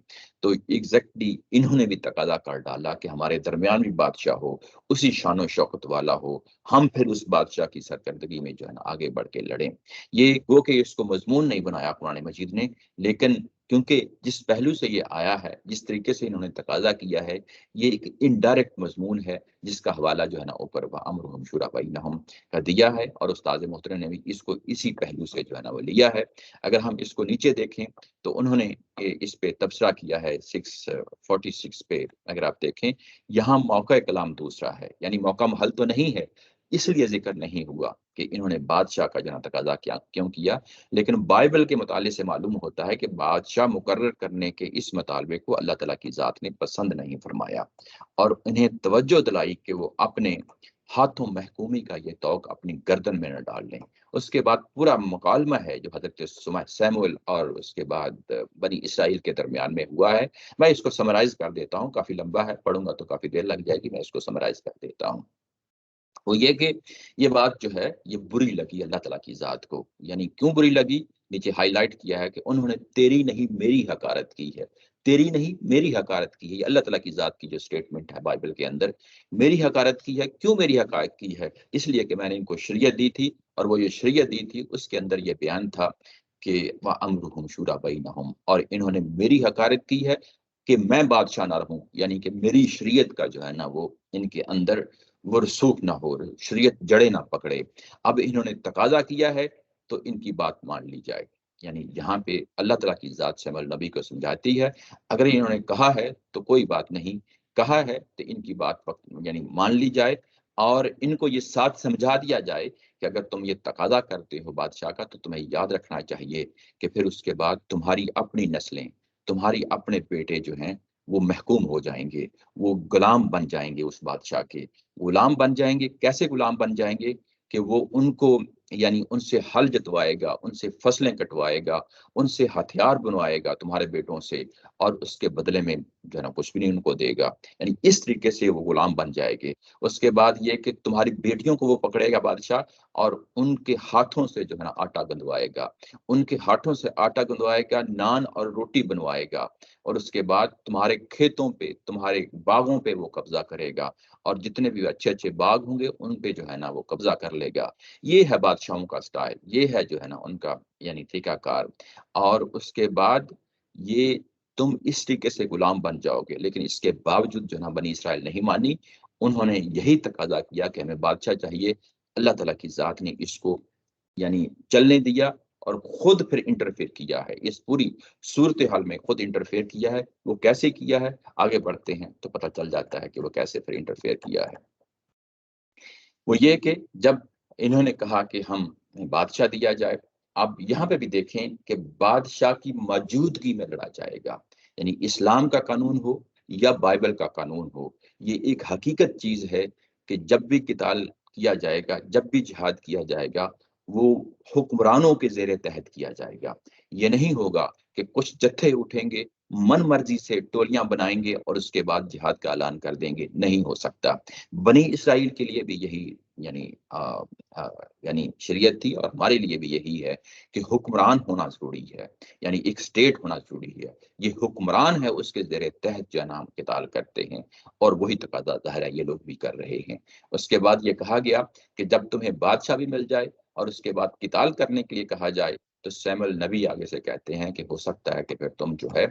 تو ایگزیکٹلی انہوں نے بھی تقاضا کر ڈالا کہ ہمارے درمیان بھی بادشاہ ہو، اسی شان و شوکت والا ہو، ہم پھر اس بادشاہ کی سرکردگی میں جو ہے نا آگے بڑھ کے لڑیں۔ یہ گو کہ اس کو مضمون نہیں بنایا قرآن مجید نے، لیکن کیونکہ جس پہلو سے یہ آیا ہے، جس طریقے سے انہوں نے تقاضا کیا ہے، یہ ایک انڈائریکٹ مضمون ہے جس کا حوالہ جو ہے نا اوپر وَأَمْرُهُمْ شُورَىٰ بَيْنَهُمْ کا دیا ہے، اور استاد محترم نے بھی اس کو اسی پہلو سے جو ہے نا وہ لیا ہے۔ اگر ہم اس کو نیچے دیکھیں تو انہوں نے اس پہ تبصرہ کیا ہے 646 پہ، اگر آپ دیکھیں یہاں موقع کلام دوسرا ہے، یعنی موقع محل تو نہیں ہے، اس لیے ذکر نہیں ہوا کہ انہوں نے بادشاہ کا جہاں تقاضا کیوں کیا، لیکن بائبل کے مطالعے سے معلوم ہوتا ہے کہ بادشاہ مقرر کرنے کے اس مطالبے کو اللہ تعالیٰ کی ذات نے پسند نہیں فرمایا، اور انہیں توجہ دلائی کہ وہ اپنے ہاتھوں محکومی کا یہ توق اپنی گردن میں نہ ڈال لیں۔ اس کے بعد پورا مکالمہ ہے جو حضرت سیموئل اور اس کے بعد بنی اسرائیل کے درمیان میں ہوا ہے۔ میں اس کو سمرائز کر دیتا ہوں، کافی لمبا ہے، پڑھوں گا تو کافی دیر لگ جائے گی، میں اس کو سمرائز کر دیتا ہوں۔ وہ یہ کہ یہ بات جو ہے یہ بری لگی اللہ تعالیٰ کی ذات کو، یعنی کیوں بری لگی؟ نیچے ہائی لائٹ کیا ہے کہ انہوں نے تیری نہیں میری حقارت کی ہے، تیری نہیں میری حقارت کی ہے۔ یہ اللہ تعالیٰ کی ذات کی جو سٹیٹمنٹ ہے بائبل کے اندر، میری حقارت کی ہے۔ کیوں میری حقارت کی ہے؟ اس لیے کہ میں نے ان کو شریعت دی تھی، اور وہ یہ شریعت دی تھی اس کے اندر یہ بیان تھا کہ وَأَمْرُهُمْ شُورَىٰ بَيْنَهُمْ، اور انہوں نے میری حقارت کی ہے کہ میں بادشاہ نہ رہوں، یعنی کہ میری شریعت کا جو ہے نا وہ ان کے اندر وہ رسوخ نہ ہو، شریعت جڑے نہ پکڑے۔ اب انہوں نے تقاضا کیا ہے تو ان کی بات مان لی جائے، یعنی یہاں پہ اللہ تعالیٰ کی ذات سے عمل نبی کو سمجھاتی ہے، اگر انہوں نے کہا ہے تو کوئی بات نہیں، کہا ہے تو ان کی بات یعنی مان لی جائے، اور ان کو یہ ساتھ سمجھا دیا جائے کہ اگر تم یہ تقاضا کرتے ہو بادشاہ کا تو تمہیں یاد رکھنا چاہیے کہ پھر اس کے بعد تمہاری اپنی نسلیں، تمہاری اپنے بیٹے جو ہیں وہ محکوم ہو جائیں گے، وہ غلام بن جائیں گے، اس بادشاہ کے غلام بن جائیں گے۔ کیسے غلام بن جائیں گے؟ کہ وہ ان کو یعنی ان سے ہل جتوائے گا، ان سے فصلیں کٹوائے گا، ان سے ہتھیار بنوائے گا تمہارے بیٹوں سے، اور اس کے بدلے میں جو ہے نا کچھ بھی نہیں ان کو دے گا، یعنی اس طریقے سے وہ غلام بن جائے گے۔ اس کے بعد یہ کہ تمہاری بیٹیوں کو وہ پکڑے گا بادشاہ، اور ان کے ہاتھوں سے جو ہے نا آٹا گندوائے گا، ان کے ہاتھوں سے آٹا گندوائے گا، نان اور روٹی بنوائے گا، اور اس کے بعد تمہارے کھیتوں پہ، تمہارے باغوں پہ وہ قبضہ کرے گا، اور جتنے بھی اچھے اچھے باغ ہوں گے ان پہ جو ہے نا وہ قبضہ کر لے گا۔ یہ ہے بادشاہوں کا سٹائل، یہ ہے جو ہے نا ان کا یعنی طریقہ کار۔ اور اس کے بعد یہ تم اس طریقے سے غلام بن جاؤ گے، لیکن اس کے باوجود جو ہے نا بنی اسرائیل نہیں مانی، انہوں نے یہی تقاضا کیا کہ ہمیں بادشاہ چاہیے۔ اللہ تعالیٰ کی ذات نے اس کو یعنی چلنے دیا، اور خود پھر انٹرفیئر کیا ہے، اس پوری صورتحال میں خود انٹرفیئر کیا ہے۔ وہ کیسے کیا ہے آگے بڑھتے ہیں تو پتہ چل جاتا ہے کہ وہ کیسے پھر انٹرفیئر کیا ہے۔ وہ یہ کہ جب انہوں نے کہا کہ ہم بادشاہ دیا جائے، اب یہاں پہ بھی دیکھیں کہ بادشاہ کی موجودگی میں لڑا جائے گا، یعنی اسلام کا قانون ہو یا بائبل کا قانون ہو، یہ ایک حقیقت چیز ہے کہ جب بھی قتال کیا جائے گا، جب بھی جہاد کیا جائے گا، وہ حکمرانوں کے زیر تحت کیا جائے گا۔ یہ نہیں ہوگا کہ کچھ جتھے اٹھیں گے، من مرضی سے ٹولیاں بنائیں گے اور اس کے بعد جہاد کا اعلان کر دیں گے، نہیں ہو سکتا۔ بنی اسرائیل کے لیے بھی یہی یعنی یعنی شریعت تھی، اور ہمارے لیے بھی یہی ہے کہ حکمران ہونا ضروری ہے، یعنی ایک سٹیٹ ہونا ضروری ہے۔ یہ حکمران ہے، اس کے زیر تحت جو ہے نا ہم قتال کرتے ہیں، اور وہی تقاضا ظاہر ہے یہ لوگ بھی کر رہے ہیں۔ اس کے بعد یہ کہا گیا کہ جب تمہیں بادشاہ بھی مل جائے اور اس کے بعد قتال کرنے کے لیے کہا جائے، تو سیموئل نبی آگے سے کہتے ہیں کہ ہو سکتا ہے کہ پھر تم جو ہے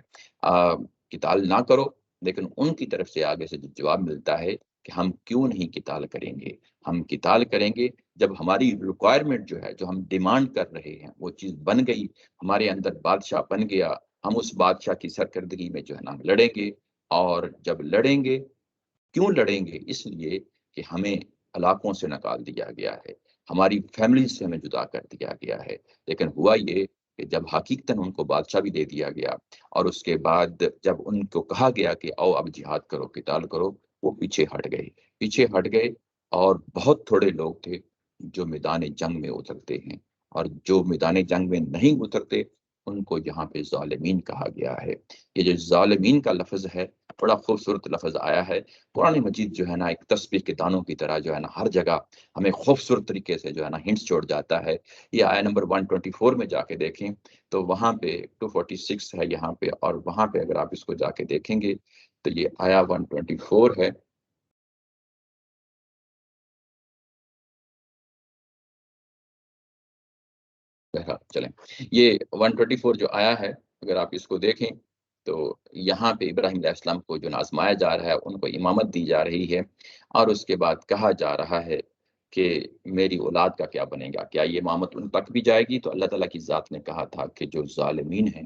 قتال نہ کرو، لیکن ان کی طرف سے آگے سے جواب ملتا ہے کہ ہم کیوں نہیں قتال کریں گے؟ ہم قتال کریں گے جب ہماری ریکوائرمنٹ جو ہے، جو ہم ڈیمانڈ کر رہے ہیں، وہ چیز بن گئی، ہمارے اندر بادشاہ بن گیا، ہم اس بادشاہ کی سرکردگی میں جو ہے نا لڑیں گے۔ اور جب لڑیں گے، کیوں لڑیں گے؟ اس لیے کہ ہمیں علاقوں سے نکال دیا گیا ہے، ہماری فیملی سے ہمیں جدا کر دیا گیا ہے۔ لیکن ہوا یہ کہ جب حقیقتاً ان کو بادشاہ بھی دے دیا گیا اور اس کے بعد جب ان کو کہا گیا کہ آؤ اب جہاد کرو، قتال کرو، وہ پیچھے ہٹ گئے، پیچھے ہٹ گئے۔ اور بہت تھوڑے لوگ تھے جو میدان جنگ میں اترتے ہیں، اور جو میدان جنگ میں نہیں اترتے ان کو یہاں پہ ظالمین کہا گیا ہے۔ یہ جو ظالمین کا لفظ ہے بڑا خوبصورت لفظ آیا ہے۔ قرآن مجید جو ہے نا ایک تسبیح کے دانوں کی طرح جو ہے نا ہر جگہ ہمیں خوبصورت طریقے سے جو ہے نا ہنٹس چھوڑ جاتا ہے۔ یہ آیا نمبر 124 میں جا کے دیکھیں تو وہاں پہ 246 ہے یہاں پہ، اور وہاں پہ اگر آپ اس کو جا کے دیکھیں گے تو یہ آیا 124 ہے۔ چلیں، یہ 124 جو آیا ہے اگر آپ اس کو دیکھیں تو یہاں پہ ابراہیم علیہ السلام کو جو آزمایا جا رہا ہے، ان کو امامت دی جا رہی ہے، اور اس کے بعد کہا جا رہا ہے کہ میری اولاد کا کیا بنے گا، کیا یہ امامت ان تک بھی جائے گی؟ تو اللہ تعالیٰ کی ذات نے کہا تھا کہ جو ظالمین ہیں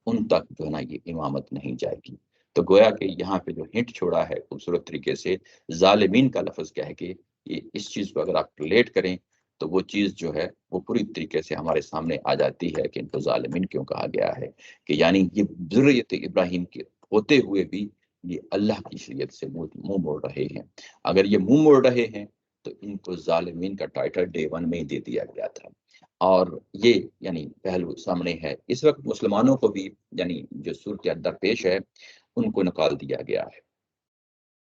ان تک جو ہے نا یہ امامت نہیں جائے گی۔ تو گویا کہ یہاں پہ جو ہنٹ چھوڑا ہے خوبصورت طریقے سے، ظالمین کا لفظ کہہ کے، یہ اس چیز کو اگر آپ ریلیٹ کریں تو وہ چیز جو ہے وہ پوری طریقے سے ہمارے سامنے آ جاتی ہے کہ ان کو ظالمین کیوں کہا گیا ہے، کہ یعنی یہ ذریت ابراہیم کے ہوتے ہوئے بھی یہ اللہ کی شریعت سے منہ موڑ رہے ہیں۔ اگر یہ منہ موڑ رہے ہیں تو ان کو ظالمین کا ٹائٹل ڈے 1 میں ہی دے دیا گیا تھا۔ اور یہ یعنی پہلو سامنے ہے اس وقت مسلمانوں کو بھی، یعنی جو صورت درپیش ہے ان کو نکال دیا گیا ہے،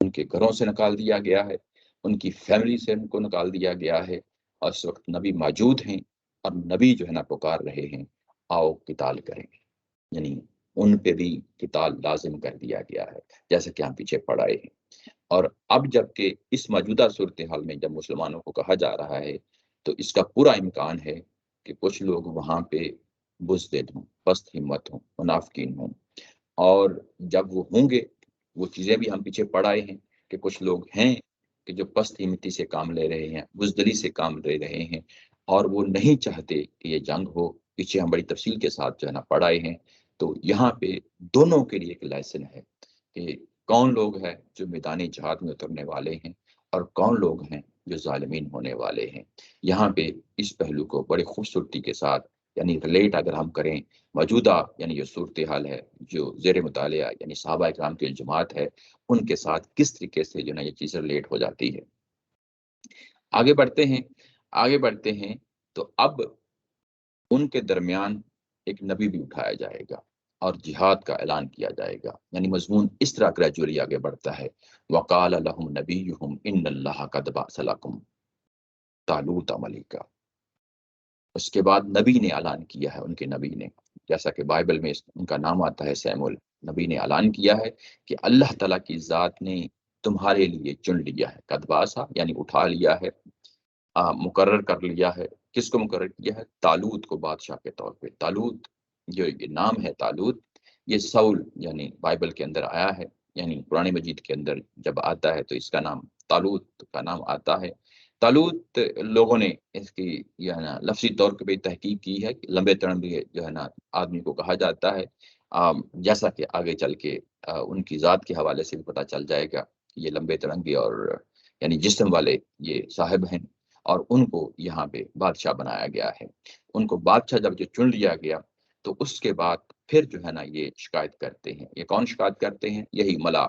ان کے گھروں سے نکال دیا گیا ہے، ان کی فیملی سے ان کو نکال دیا گیا ہے، اور اس وقت نبی موجود ہیں اور نبی جو ہے نا پکار رہے ہیں آؤ قتال کریں، یعنی ان پہ بھی قتال لازم کر دیا گیا ہے جیسا کہ ہم پیچھے پڑھائے ہیں۔ اور اب جب کہ اس موجودہ صورتحال میں جب مسلمانوں کو کہا جا رہا ہے تو اس کا پورا امکان ہے کہ کچھ لوگ وہاں پہ بزدل ہوں، پست ہمت ہوں، منافقین ہوں، اور جب وہ ہوں گے وہ چیزیں بھی ہم پیچھے پڑھائے ہیں کہ کچھ لوگ ہیں کہ جو پست ہمتی سے کام لے رہے ہیں، بزدلی سے کام لے رہے ہیں، اور وہ نہیں چاہتے کہ یہ جنگ ہو۔ پیچھے ہم بڑی تفصیل کے ساتھ جو ہے نا پڑھائے ہیں۔ تو یہاں پہ دونوں کے لیے ایک لیسن ہے کہ کون لوگ ہیں جو میدان جہاد میں اترنے والے ہیں اور کون لوگ ہیں جو ظالمین ہونے والے ہیں۔ یہاں پہ اس پہلو کو بڑی خوبصورتی کے ساتھ یعنی ریلیٹ اگر ہم کریں موجودہ یعنی جو صورتحال ہے جو زیر مطالعہ یعنی صحابہ اکرام کی جماعت ہے ان کے ساتھ کس طریقے سے جو ہے نا یہ چیز ریلیٹ ہو جاتی ہے۔ آگے بڑھتے ہیں، آگے بڑھتے ہیں تو اب ان کے درمیان ایک نبی بھی اٹھایا جائے گا اور جہاد کا اعلان کیا جائے گا، یعنی مضمون اس طرح گریجولی آگے بڑھتا ہے۔ وقال لهم نبیہم ان اللہ قد بعث لکم طالوت ملکا۔ اس کے بعد نبی نے اعلان کیا ہے، ان کے نبی نے، جیسا کہ بائبل میں ان کا نام آتا ہے سیمول، نبی نے اعلان کیا ہے کہ اللہ تعالیٰ کی ذات نے تمہارے لیے چن لیا ہے، قد بعث یعنی اٹھا لیا ہے، مقرر کر لیا ہے۔ کس کو مقرر کیا ہے؟ طالوت کو بادشاہ کے طور پہ۔ طالوت جو یہ نام ہے طالوت، یہ سول یعنی بائبل کے اندر آیا ہے، یعنی قرآن مجید کے اندر جب آتا ہے تو اس کا نام طالوت کا نام آتا ہے۔ طالوت لوگوں نے اس کی یہ نا لفظی طور پہ بھی تحقیق کی ہے کہ لمبے تڑمبے جو ہے نا آدمی کو کہا جاتا ہے، جیسا کہ آگے چل کے ان کی ذات کے حوالے سے بھی پتہ چل جائے گا کہ یہ لمبے تڑمبے اور یعنی جسم والے یہ صاحب ہیں، اور ان کو یہاں پہ بادشاہ بنایا گیا ہے۔ ان کو بادشاہ جب جو چن لیا گیا تو اس کے بعد پھر جو ہے نا یہ شکایت کرتے ہیں۔ یہ کون شکایت کرتے ہیں؟ یہی ملا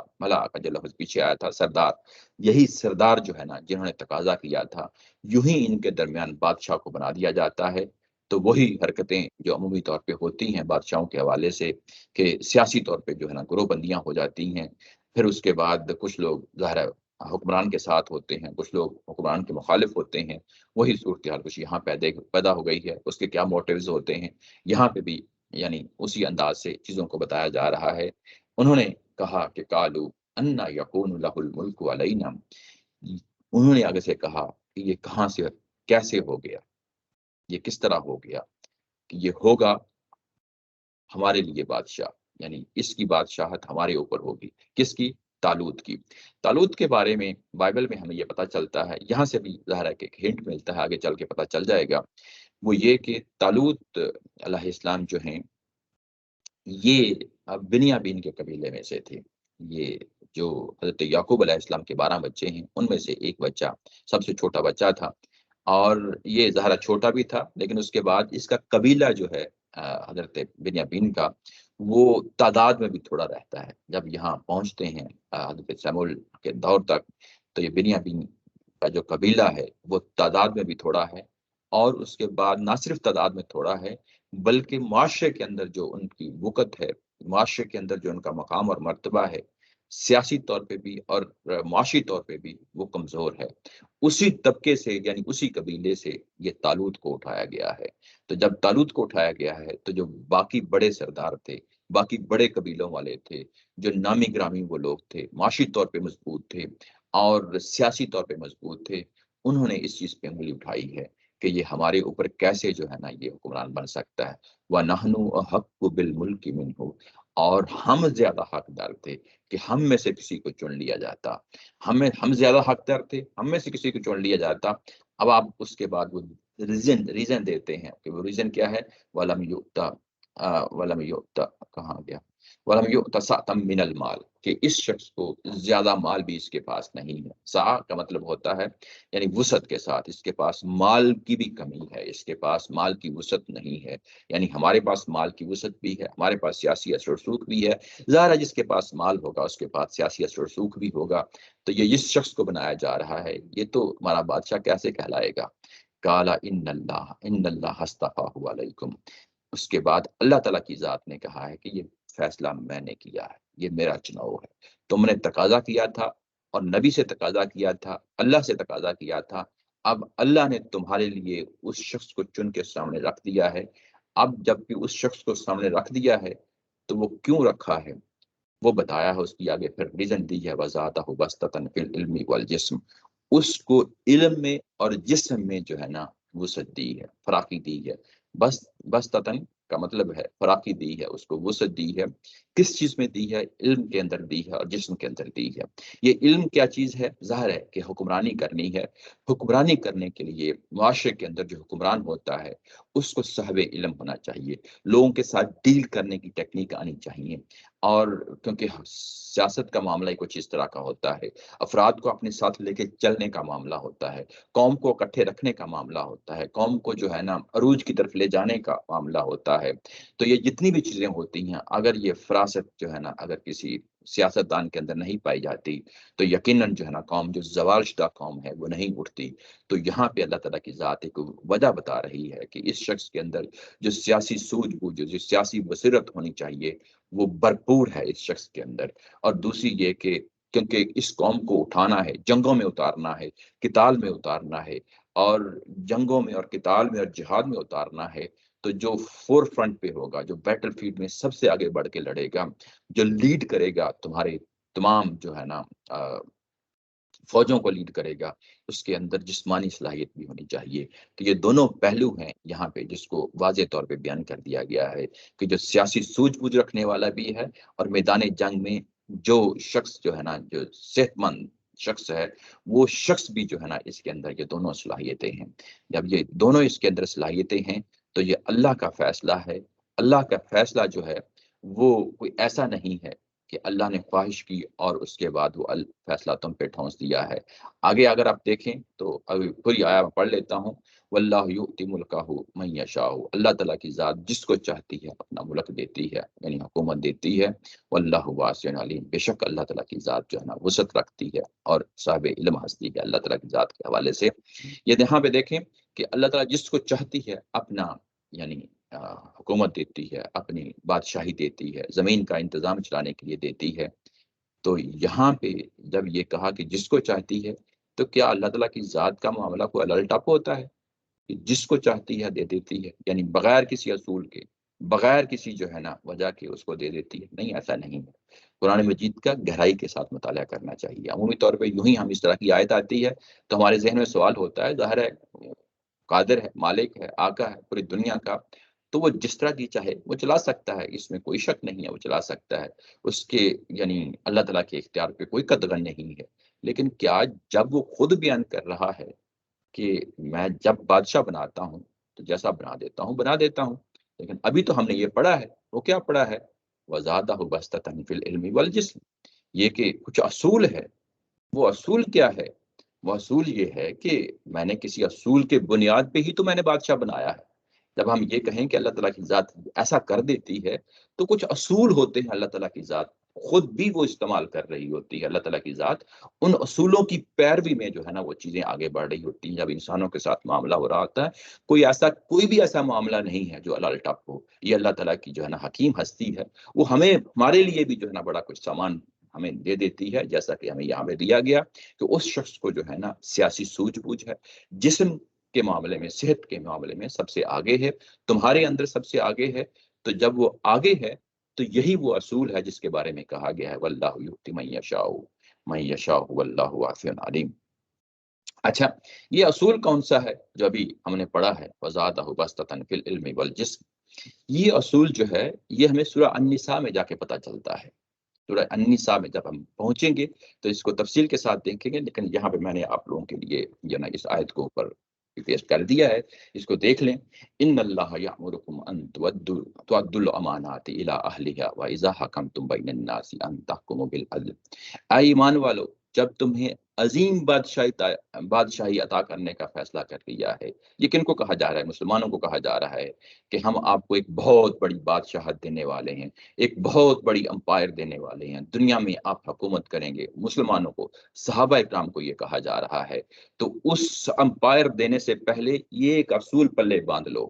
کا جو لفظ پیچھے آیا تھا، سردار، یہی سردار جو ہے نا جنہوں نے تقاضا کیا تھا یوں ہی ان کے درمیان بادشاہ کو بنا دیا جاتا ہے۔ تو وہی حرکتیں جو عمومی طور پہ ہوتی ہیں بادشاہوں کے حوالے سے کہ سیاسی طور پہ جو ہے نا گروہ بندیاں ہو جاتی ہیں، پھر اس کے بعد کچھ لوگ ظاہر ہے حکمران کے ساتھ ہوتے ہیں، کچھ لوگ حکمران کے مخالف ہوتے ہیں۔ وہی صورتحال کچھ یہاں پیدا ہو گئی ہے۔ اس کے کیا موٹیوز ہوتے ہیں یہاں پہ بھی یعنی اسی انداز سے چیزوں کو بتایا جا رہا ہے۔ انہوں نے کہا کہ قالوا انا یکون لہ الملک علینا، انہوں نے آگے سے کہا کہ یہ کہاں سے کیسے ہو گیا، یہ کس طرح ہو گیا کہ یہ ہوگا ہمارے لیے بادشاہ، یعنی اس کی بادشاہت ہمارے اوپر ہوگی۔ کس کی؟ طالوت کی۔ طالوت کے بارے میں بائبل میں ہمیں یہ پتہ چلتا ہے، یہاں سے بھی ظاہر ہے کہ ایک ہنٹ ملتا ہے، آگے چل کے پتہ چل جائے گا، وہ یہ کہ طالوت علیہ السلام جو ہیں یہ بنیامین کے قبیلے میں سے تھے۔ یہ جو حضرت یعقوب علیہ السلام کے 12 بچے ہیں ان میں سے ایک بچہ سب سے چھوٹا بچہ تھا، اور یہ ظاہرہ چھوٹا بھی تھا، لیکن اس کے بعد اس کا قبیلہ جو ہے حضرت بنیامین کا، وہ تعداد میں بھی تھوڑا رہتا ہے۔ جب یہاں پہنچتے ہیں حضرت سموئیل کے دور تک، تو یہ بنیامین کا جو قبیلہ ہے وہ تعداد میں بھی تھوڑا ہے، اور اس کے بعد نہ صرف تعداد میں تھوڑا ہے بلکہ معاشرے کے اندر جو ان کی وقت ہے، معاشرے کے اندر جو ان کا مقام اور مرتبہ ہے، سیاسی طور پہ بھی اور معاشی طور پہ بھی وہ کمزور ہے۔ اسی طبقے سے یعنی اسی قبیلے سے یہ طالوت کو اٹھایا گیا ہے۔ تو جب طالوت کو اٹھایا گیا ہے تو جو باقی بڑے سردار تھے، باقی بڑے قبیلوں والے تھے، جو نامی گرامی وہ لوگ تھے، معاشی طور پہ مضبوط تھے اور سیاسی طور پہ مضبوط تھے، انہوں نے اس چیز پہ انگلی اٹھائی ہے کہ یہ ہمارے اوپر کیسے جو ہے نا یہ حکمران بن سکتا ہے۔ وَنَحْنُ أَحَقُّ بِالْمُلْكِ مِنْهُ، اور ہم زیادہ حقدار تھے کہ ہم میں سے کسی کو چن لیا جاتا، ہم زیادہ حقدار تھے، ہم میں سے کسی کو چن لیا جاتا۔ اب آپ اس کے بعد وہ ریزن دیتے ہیں کہ وہ ریزن کیا ہے، وَلَمْ يُؤْتَ وَلَمْ يُؤْتَ کہاں گیا، وَلَمْ يُؤْتَ سَعْتًا مِنَ الْمَالِ، کہ اس شخص کو زیادہ مال بھی اس کے پاس نہیں ہے۔ سع کا مطلب ہوتا ہے یعنی وسعت کے ساتھ، اس کے پاس مال کی بھی کمی ہے، اس کے پاس مال کی وسعت نہیں ہے۔ یعنی ہمارے پاس مال کی وسعت بھی ہے، ہمارے پاس سیاسی اثر و رسوخ بھی ہے، ظاہر ہے جس کے پاس مال ہوگا اس کے پاس سیاسی اثر و رسوخ بھی ہوگا۔ تو یہ اس شخص کو بنایا جا رہا ہے، یہ تو ہمارا بادشاہ کیسے کہلائے گا؟ کالا ان اللہ اصطفاہ علیکم، اس کے بعد اللہ تعالیٰ کی ذات نے کہا ہے کہ یہ فیصلہ میں نے کیا ہے، یہ میرا چناؤ ہے۔ تم نے تقاضا کیا تھا اور نبی سے تقاضا کیا تھا، اللہ سے تقاضا کیا تھا، اب اللہ نے تمہارے لیے اس شخص کو چن کے سامنے رکھ دیا ہے۔ اب جب کہ اس شخص کو سامنے رکھ دیا ہے تو وہ کیوں رکھا ہے وہ بتایا ہے، اس کی آگے پھر ریزن دی ہے، وَزَادَهُ بَسْطَةً فِي الْعِلْمِ وَالْجِسْمِ، اس کو علم میں اور جسم میں جو ہے نا وسعت دی ہے، فراخی دی ہے۔ بسطتاً کا مطلب ہے فراخی دی ہے، اس کو وسعت دی ہے۔ کس چیز میں دی ہے؟ علم کے اندر دی ہے اور جسم کے اندر دی ہے۔ یہ علم کیا چیز ہے؟ ظاہر ہے کہ حکمرانی کرنی ہے۔ حکمرانی کرنے کے لیے معاشرے کے اندر جو حکمران ہوتا ہے اس کو صاحب علم ہونا چاہیے، لوگوں کے ساتھ ڈیل کرنے کی ٹیکنیک آنی چاہیے، اور کیونکہ سیاست کا معاملہ ہی کچھ اس طرح کا ہوتا ہے، افراد کو اپنے ساتھ لے کے چلنے کا معاملہ ہوتا ہے، قوم کو اکٹھے رکھنے کا معاملہ ہوتا ہے، قوم کو جو ہے نا عروج کی طرف لے جانے کا معاملہ ہوتا ہے۔ تو یہ جتنی بھی چیزیں ہوتی ہیں، اگر یہ فراست جو ہے نا اگر کسی سیاست دان کے اندر نہیں پائی جاتی تو یقیناً جو ہے نا قوم جو زوال شدہ قوم ہے وہ نہیں اٹھتی۔ تو یہاں پہ اللہ تعالیٰ کی ذات ایک وجہ بتا رہی ہے کہ اس شخص کے اندر جو سیاسی سوجھ بوجھ، جو سیاسی بصیرت ہونی چاہیے وہ بھرپور ہے اس شخص کے اندر۔ اور دوسری یہ کہ کیونکہ اس قوم کو اٹھانا ہے، جنگوں میں اتارنا ہے، قتال میں اتارنا ہے، اور جنگوں میں اور قتال میں اور جہاد میں اتارنا ہے، تو جو فور فرنٹ پہ ہوگا، جو بیٹل فیلڈ میں سب سے آگے بڑھ کے لڑے گا، جو لیڈ کرے گا تمہارے تمام جو ہے نا فوجوں کو لیڈ کرے گا، اس کے اندر جسمانی صلاحیت بھی ہونی چاہیے۔ تو یہ دونوں پہلو ہیں یہاں پہ جس کو واضح طور پہ بیان کر دیا گیا ہے کہ جو سیاسی سوجھ بوجھ رکھنے والا بھی ہے، اور میدان جنگ میں جو شخص جو ہے نا جو صحت مند شخص ہے وہ شخص بھی جو ہے نا اس کے اندر یہ دونوں صلاحیتیں ہیں۔ جب یہ دونوں اس کے اندر صلاحیتیں ہیں تو یہ اللہ کا فیصلہ ہے۔ اللہ کا فیصلہ جو ہے وہ کوئی ایسا نہیں ہے کہ اللہ نے خواہش کی اور اس کے بعد وہ فیصلہ تم پہ ٹھونس دیا ہے۔ آگے اگر آپ دیکھیں تو ابھی پوری آیا میں پڑھ لیتا ہوں، واللہ یؤتی ملکہ من یشاء، اللہ تعالیٰ کی ذات جس کو چاہتی ہے اپنا ملک دیتی ہے، یعنی حکومت دیتی ہے۔ واللہ واسع علیم، بے شک اللہ تعالیٰ کی ذات جو ہے نا وسعت رکھتی ہے اور صاحب علم ہستی ہے اللہ تعالیٰ کی ذات کے حوالے سے۔ یہ یہاں پہ دیکھیں کہ اللہ تعالیٰ جس کو چاہتی ہے اپنا یعنی حکومت دیتی ہے، اپنی بادشاہی دیتی ہے، زمین کا انتظام چلانے کے لیے دیتی ہے۔ تو یہاں پہ جب یہ کہا کہ جس کو چاہتی ہے، تو کیا اللہ تعالیٰ کی ذات کا معاملہ کوئی الٹ اپ ہوتا ہے کہ جس کو چاہتی ہے دے دیتی ہے، یعنی بغیر کسی اصول کے، بغیر کسی جو ہے نا وجہ کے اس کو دے دیتی ہے؟ نہیں، ایسا نہیں ہے۔ قرآن مجید کا گہرائی کے ساتھ مطالعہ کرنا چاہیے۔ عمومی طور پہ یوں ہی ہم اس طرح کی آیت آتی ہے تو ہمارے ذہن میں سوال ہوتا ہے، ظاہر ہے قادر ہے، مالک ہے، آقا ہے پوری دنیا کا، تو وہ جس طرح کی چاہے وہ چلا سکتا ہے، اس میں کوئی شک نہیں ہے، وہ چلا سکتا ہے، اس کے یعنی اللہ تعالیٰ کے اختیار پہ کوئی قدغن نہیں ہے۔ لیکن کیا جب وہ خود بیان کر رہا ہے کہ میں جب بادشاہ بناتا ہوں تو جیسا بنا دیتا ہوں، لیکن ابھی تو ہم نے یہ پڑھا ہے، وہ کیا پڑھا ہے؟ وَزَادَهُ بَسْطَةً فِي الْعِلْمِ وَالْجِسْمِ، یہ کہ کچھ اصول ہے، وہ اصول کیا ہے؟ وہ اصول یہ ہے کہ میں نے کسی اصول کے بنیاد پہ ہی تو میں نے بادشاہ بنایا ہے۔ جب ہم یہ کہیں کہ اللہ تعالیٰ کی ذات ایسا کر دیتی ہے تو کچھ اصول ہوتے ہیں، اللہ تعالیٰ کی ذات خود بھی وہ استعمال کر رہی ہوتی ہے۔ اللہ تعالیٰ کی ذات ان اصولوں کی پیروی میں جو ہے نا وہ چیزیں آگے بڑھ رہی ہوتی ہیں۔ جب انسانوں کے ساتھ معاملہ ہو رہا ہوتا ہے، کوئی بھی ایسا معاملہ نہیں ہے جو اللہ ٹپ ہو۔ یہ اللہ تعالیٰ کی جو ہے نا حکیم ہستی ہے، وہ ہمارے لیے بھی جو ہے نا بڑا کچھ سامان ہمیں دے دیتی ہے، جیسا کہ ہمیں یہاں پہ دیا گیا کہ اس شخص کو جو ہے نا سیاسی سوجھ بوجھ ہے، جسم کے معاملے میں، صحت کے معاملے میں سب سے آگے ہے، تمہارے اندر سب سے آگے ہے۔ تو جب وہ آگے ہے تو یہی وہ اصول ہے جس کے بارے میں کہا گیا ہے واللہ یؤتی من یشاء واللہ واسع علیم۔ اچھا، یہ اصول کون سا ہے جو ابھی ہم نے پڑھا ہے وزادہ بسطۃ فی العلم والجسم؟ یہ اصول جو ہے یہ ہمیں سورہ النساء میں جا کے پتہ چلتا ہے۔ سورہ النساء میں جب ہم پہنچیں گے تو اس کو تفصیل کے ساتھ دیکھیں گے، لیکن یہاں پہ میں نے آپ لوگوں کے لیے جو نا اس آیت کو اوپر پیش کر دیا ہے، اس کو دیکھ لیں۔ ان اللہ یأمرکم ان تؤدوا الامانات الی اہلھا واذا حکمتم بین الناس ان تحکموا بالعدل۔ اے ایمان والو، جب تمہیں عظیم بادشاہی عطا کرنے کا فیصلہ کر لیا ہے، یہ کن کو کہا جا رہا ہے؟ مسلمانوں کو کہا جا رہا ہے کہ ہم آپ کو ایک بہت بڑی بادشاہت دینے والے ہیں، ایک بہت بڑی امپائر دینے والے ہیں، دنیا میں آپ حکومت کریں گے۔ مسلمانوں کو، صحابہ اکرام کو یہ کہا جا رہا ہے۔ تو اس امپائر دینے سے پہلے یہ ایک اصول پلے باندھ لو۔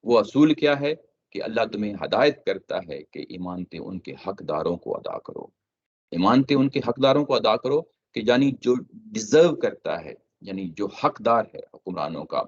وہ اصول کیا ہے؟ کہ اللہ تمہیں ہدایت کرتا ہے کہ ایمانتے ان کے حقداروں کو ادا کرو، ایمانتے ان کے حقداروں کو ادا کرو، کہ یعنی جو ڈیزرو کرتا ہے، یعنی جو حقدار ہے حکمرانوں کا،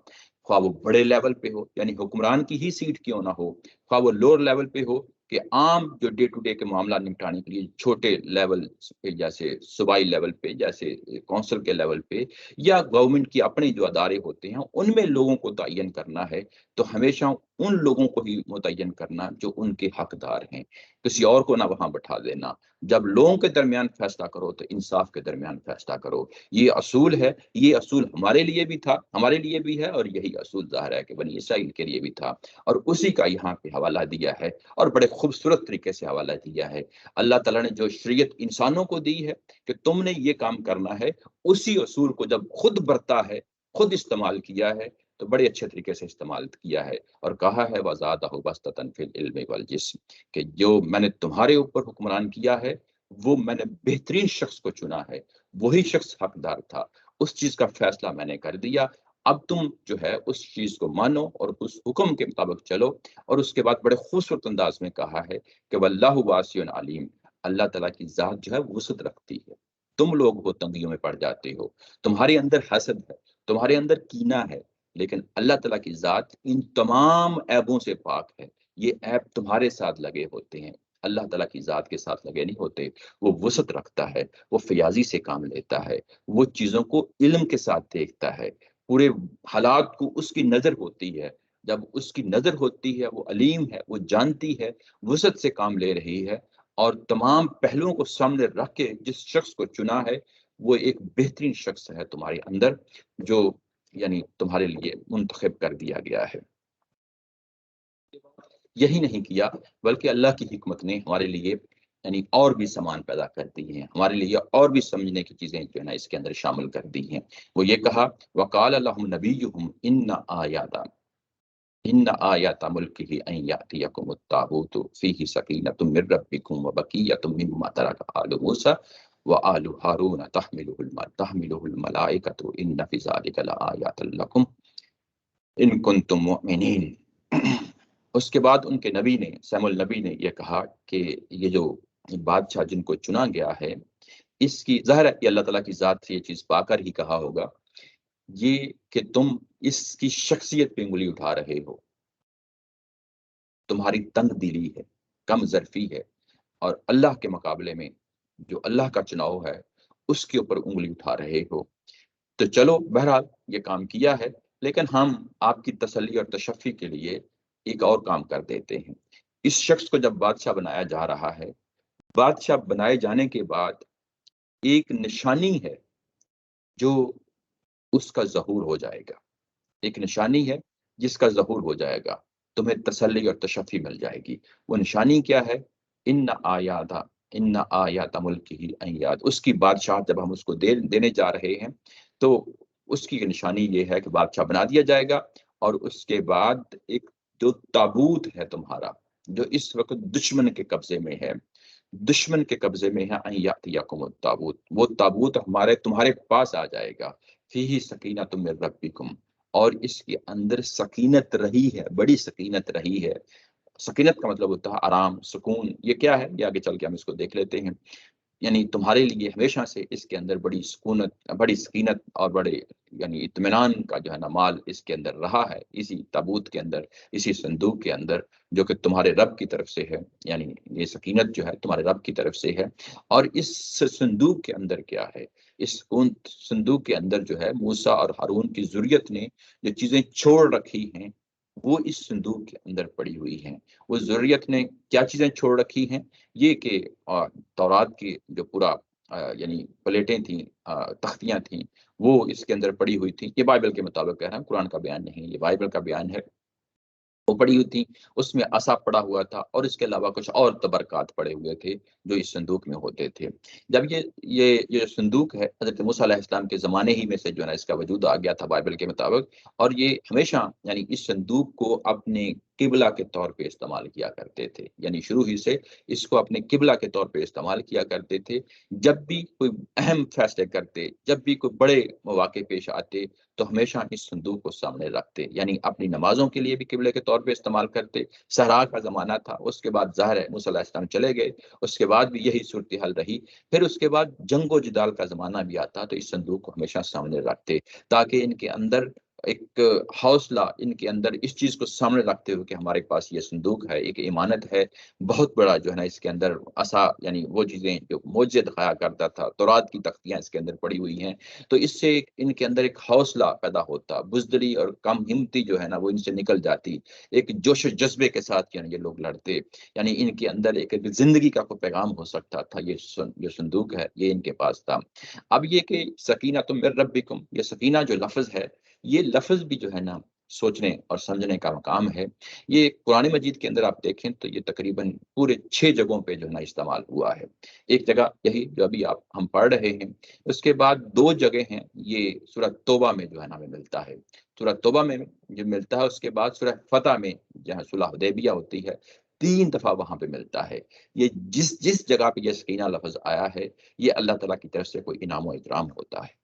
خواہ وہ بڑے لیول پہ ہو، یعنی حکمران کی ہی سیٹ کیوں نہ ہو، خواہ وہ لوور لیول پہ ہو، کہ عام جو ڈے ٹو ڈے کے معاملہ نمٹانے کے لیے چھوٹے لیول پہ، جیسے صوبائی لیول پہ، جیسے کونسل کے لیول پہ، یا گورنمنٹ کی اپنے جو ادارے ہوتے ہیں ان میں لوگوں کو تعین کرنا ہے، تو ہمیشہ ان لوگوں کو ہی متعین کرنا جو ان کے حقدار ہیں، کسی اور کو نہ وہاں بٹھا دینا۔ جب لوگوں کے درمیان فیصلہ کرو تو انصاف کے درمیان فیصلہ کرو۔ یہ اصول ہے، یہ اصول ہمارے لیے بھی تھا، ہمارے لیے بھی ہے، اور یہی اصول ظاہر ہے کہ بنی اسرائیل کے لیے بھی تھا، اور اسی کا یہاں پہ حوالہ دیا ہے، اور بڑے خوبصورت طریقے سے حوالہ دیا ہے۔ اللہ تعالیٰ نے جو شریعت انسانوں کو دی ہے کہ تم نے یہ کام کرنا ہے، اسی اصول کو جب خود برتا ہے، خود استعمال کیا ہے، تو بڑے اچھے طریقے سے استعمال کیا ہے، اور کہا ہے وَزَادَهُ بَسْطَةً فِي الْعِلْمِ وَالْجِسْمِ، کہ جو میں نے تمہارے اوپر حکمران کیا ہے، وہ میں نے بہترین شخص کو چنا ہے، وہی شخص حقدار تھا، اس چیز کا فیصلہ میں نے کر دیا۔ اب تم جو ہے اس چیز کو مانو اور اس حکم کے مطابق چلو۔ اور اس کے بعد بڑے خوبصورت انداز میں کہا ہے کہ واللہ واسع علیم، اللہ تعالیٰ کی ذات جو ہے وسعت رکھتی ہے۔ تم لوگ وہ تنگیوں میں پڑ جاتے ہو، تمہارے اندر حسد ہے، تمہارے اندر کینہ ہے، لیکن اللہ تعالیٰ کی ذات ان تمام عیبوں سے پاک ہے۔ یہ عیب تمہارے ساتھ لگے ہوتے ہیں، اللہ تعالیٰ کی ذات کے ساتھ لگے نہیں ہوتے۔ وہ وسعت رکھتا ہے، وہ فیاضی سے کام لیتا ہے، وہ چیزوں کو علم کے ساتھ دیکھتا ہے، پورے حالات کو اس کی نظر ہوتی ہے۔ جب اس کی نظر ہوتی ہے، وہ علیم ہے، وہ جانتی ہے، وسعت سے کام لے رہی ہے، اور تمام پہلوؤں کو سامنے رکھ کے جس شخص کو چنا ہے وہ ایک بہترین شخص ہے تمہارے اندر، جو یعنی تمہارے لیے منتخب کر دیا گیا ہے۔ یہی نہیں کیا، بلکہ اللہ کی حکمت نے ہمارے لیے یعنی اور بھی سامان پیدا کر دی ہیں، ہمارے لیے اور بھی سمجھنے کی چیزیں جو ہے نا اس کے اندر شامل کر دی ہیں۔ وہ یہ کہا وقال لهم نبيهم ان آیات ملکہ ان یاتیکم التابوت فیہ سکینۃ من ربکم وبقیۃ مما ترک آل موسیٰ وآل ہارون تحملہ الملائکۃ ان فی ذلک لآیات لکم ان کنتم مؤمنین۔ اس کے بعد ان کے نبی نے، سیموئیل نبی نے یہ کہا کہ یہ جو بادشاہ جن کو چنا گیا ہے، اس کی ظاہر ہے کہ اللہ تعالیٰ کی ذات سے یہ چیز پا کر ہی کہا ہوگا، یہ کہ تم اس کی شخصیت پہ انگلی اٹھا رہے ہو، تمہاری تنگ دلی ہے، کم ظرفی ہے، اور اللہ کے مقابلے میں جو اللہ کا چناؤ ہے اس کے اوپر انگلی اٹھا رہے ہو۔ تو چلو بہرحال یہ کام کیا ہے، لیکن ہم آپ کی تسلی اور تشفی کے لیے ایک اور کام کر دیتے ہیں۔ اس شخص کو جب بادشاہ بنایا جا رہا ہے، بادشاہ بنائے جانے کے بعد ایک نشانی ہے جو اس کا ظہور ہو جائے گا، ایک نشانی ہے جس کا ظہور ہو جائے گا، تمہیں تسلی اور تشفی مل جائے گی۔ وہ نشانی کیا ہے؟ ان آیات ان آیات ملکہ ایات، اس کی بادشاہ جب ہم اس کو دینے جا رہے ہیں تو اس کی نشانی یہ ہے کہ بادشاہ بنا دیا جائے گا، اور اس کے بعد ایک جو تابوت ہے تمہارا، جو اس وقت دشمن کے قبضے میں ہے، دشمن کے قبضے میں ہے، ان یاتیکم التابوت، وہ تابوت تمہارے پاس آ جائے گا، فیہ سکینۃ من ربکم، اور اس کے اندر سکینت رہی ہے، بڑی سکینت رہی ہے۔ سکینت کا مطلب ہوتا ہے آرام، سکون۔ یہ کیا ہے، یہ آگے چل کے ہم اس کو دیکھ لیتے ہیں۔ یعنی تمہارے لیے ہمیشہ سے اس کے اندر بڑی سکونت، بڑی سکینت اور بڑے یعنی اطمینان کا جو ہے نا مال اس کے اندر رہا ہے، اسی تابوت کے اندر، اسی صندوق کے اندر، جو کہ تمہارے رب کی طرف سے ہے۔ یعنی یہ سکینت جو ہے تمہارے رب کی طرف سے ہے۔ اور اس صندوق کے اندر کیا ہے، اس صندوق کے اندر جو ہے موسیٰ اور ہارون کی ذریت نے جو چیزیں چھوڑ رکھی ہیں وہ اس صندوق کے اندر پڑی ہوئی ہیں۔ وہ ذریت نے کیا چیزیں چھوڑ رکھی ہیں، یہ کہ تورات کی جو پورا یعنی پلیٹیں تھیں، تختیاں تھیں، وہ اس کے اندر پڑی ہوئی تھیں۔ یہ بائبل کے مطابق کہہ رہا ہوں، قرآن کا بیان نہیں، یہ بائبل کا بیان ہے۔ وہ پڑی ہوئی تھی، اس میں عصا پڑا ہوا تھا، اور اس کے علاوہ کچھ اور تبرکات پڑے ہوئے تھے جو اس صندوق میں ہوتے تھے۔ جب یہ صندوق ہے حضرت موسیٰ علیہ السلام کے زمانے ہی میں سے جو ہے نا اس کا وجود آ گیا تھا بائبل کے مطابق، اور یہ ہمیشہ یعنی اس صندوق کو اپنے قبلہ کے طور پہ استعمال کیا کرتے تھے، یعنی شروع ہی سے اس کو اپنے قبلہ کے طور پہ استعمال کیا کرتے تھے۔ جب بھی کوئی اہم فیصلے کرتے، جب بھی کوئی بڑے مواقع پیش آتے، تو ہمیشہ اس صندوق کو سامنے رکھتے، یعنی اپنی نمازوں کے لیے بھی قبلے کے طور پہ استعمال کرتے۔ صحرا کا زمانہ تھا، اس کے بعد ظاہر ہے موسیٰ علیہ السلام چلے گئے، اس کے بعد بھی یہی صورتحال رہی۔ پھر اس کے بعد جنگ و جدال کا زمانہ بھی آتا تو اس صندوق کو ہمیشہ سامنے رکھتے، تاکہ ان کے اندر ایک حوصلہ، ان کے اندر اس چیز کو سامنے رکھتے ہوئے کہ ہمارے پاس یہ صندوق ہے، ایک امانت ہے، بہت بڑا جو ہے نا اس کے اندر عصا، یعنی وہ چیزیں جو معجزے دکھایا کرتا تھا، تورات کی تختیاں اس کے اندر پڑی ہوئی ہیں، تو اس سے ان کے اندر ایک حوصلہ پیدا ہوتا، بزدلی اور کم ہمتی جو ہے نا وہ ان سے نکل جاتی، ایک جوش و جذبے کے ساتھ یہ لوگ لڑتے، یعنی ان کے اندر ایک زندگی کا کوئی پیغام ہو سکتا تھا، یہ جو صندوق ہے یہ ان کے پاس تھا۔ اب یہ کہ سکینۃ من ربکم، یہ سکینہ جو لفظ ہے، یہ لفظ بھی جو ہے نا سوچنے اور سمجھنے کا مقام ہے۔ یہ قرآن مجید کے اندر آپ دیکھیں تو یہ تقریباً پورے 6 جگہوں پہ جو ہے نا استعمال ہوا ہے۔ ایک جگہ یہی جو ابھی ہم پڑھ رہے ہیں، اس کے بعد 2 جگہ ہیں، یہ سورہ توبہ میں جو ہے نا ہمیں ملتا ہے، سورہ توبہ میں جو ملتا ہے، اس کے بعد سورہ فتح میں جہاں صلح حدیبیہ ہوتی ہے 3 دفعہ وہاں پہ ملتا ہے۔ یہ جس جگہ پہ یہ سکینہ لفظ آیا ہے، یہ اللہ تعالیٰ کی طرف سے کوئی انعام و اکرام ہوتا ہے،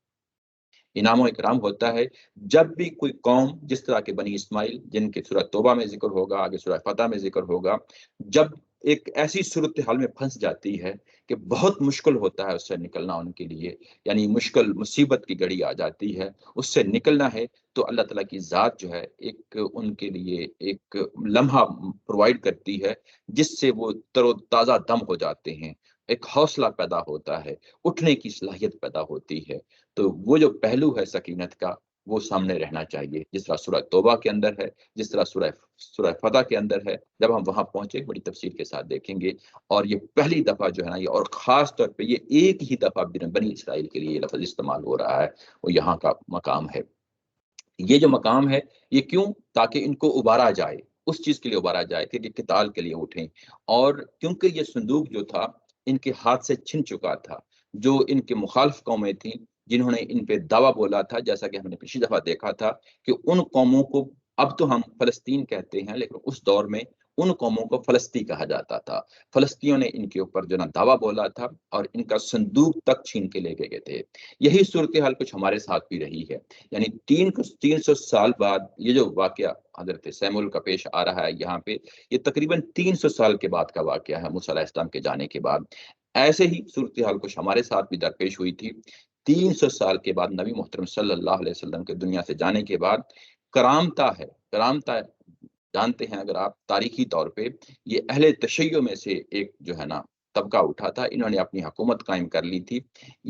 انعام و اکرام ہوتا ہے۔ جب بھی کوئی قوم، جس طرح کے بنی اسماعیل جن کے سورہ توبہ میں ذکر ہوگا، آگے سورہ فتح میں ذکر ہوگا، جب ایک ایسی صورتحال میں پھنس جاتی ہے کہ بہت مشکل ہوتا ہے اس سے نکلنا ان کے لیے، یعنی مشکل مصیبت کی گھڑی آ جاتی ہے، اس سے نکلنا ہے، تو اللہ تعالیٰ کی ذات جو ہے ایک ان کے لیے ایک لمحہ پرووائڈ کرتی ہے، جس سے وہ تر و تازہ دم ہو جاتے ہیں، ایک حوصلہ پیدا ہوتا ہے، اٹھنے کی صلاحیت پیدا ہوتی ہے۔ تو وہ جو پہلو ہے سکینت کا، وہ سامنے رہنا چاہیے، جس طرح سورہ توبہ کے اندر ہے، جس طرح سورہ فتح کے اندر ہے۔ جب ہم وہاں پہنچے بڑی تفصیل کے ساتھ دیکھیں گے، اور یہ پہلی دفعہ جو ہے نا یہ، اور خاص طور پہ یہ ایک ہی دفعہ بنی اسرائیل کے لیے یہ لفظ استعمال ہو رہا ہے، وہ یہاں کا مقام ہے۔ یہ جو مقام ہے، یہ کیوں؟ تاکہ ان کو ابارا جائے، اس چیز کے لیے ابارا جائے کہ یہ قتال کے لیے اٹھیں، اور کیونکہ یہ صندوق جو تھا ان کے ہاتھ سے چھن چکا تھا، جو ان کے مخالف قومیں تھیں جنہوں نے ان پہ دعویٰ بولا تھا، جیسا کہ ہم نے پچھلی دفعہ دیکھا تھا کہ ان قوموں کو، اب تو ہم فلسطین کہتے ہیں لیکن اس دور میں ان قوموں کو فلسطی کہا جاتا تھا، فلسطینیوں نے ان کے اوپر جو نا دعویٰ بولا تھا اور ان کا صندوق تک چھین کے لے گئے تھے۔ یہی صورتحال کچھ ہمارے ساتھ بھی رہی ہے، یعنی 300 سال بعد یہ جو واقعہ حضرت سیمول کا پیش آ رہا ہے یہاں پہ، یہ تقریباً 300 سال کے بعد کا واقعہ ہے، موسیٰ علیہ السلام کے جانے کے بعد۔ ایسے ہی صورتحال کچھ ہمارے ساتھ بھی درپیش ہوئی تھی۔ 300 سال کے بعد نبی محترم صلی اللہ علیہ وسلم کے دنیا سے جانے کے بعد کرامتا ہے، کرامتا جانتے ہیں اگر آپ تاریخی طور پہ، یہ اہل تشیع میں سے ایک جو ہے نا طبقہ اٹھا تھا، انہوں نے اپنی حکومت قائم کر لی تھی۔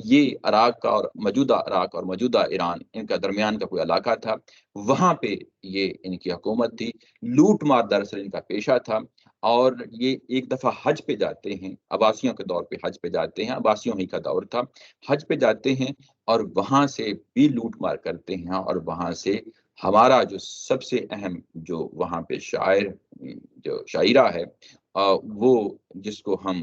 یہ عراق اور موجودہ ایران، ان کا درمیان کا کوئی علاقہ تھا، وہاں پہ یہ ان کی حکومت تھی، لوٹ مار دراصل ان کا پیشہ تھا، اور یہ ایک دفعہ حج پہ جاتے ہیں، عباسیوں کے دور پہ حج پہ جاتے ہیں، عباسیوں ہی کا دور تھا، حج پہ جاتے ہیں اور وہاں سے بھی لوٹ مار کرتے ہیں، اور وہاں سے ہمارا جو سب سے اہم جو وہاں پہ شاعر، جو شاعرہ ہے، وہ جس کو ہم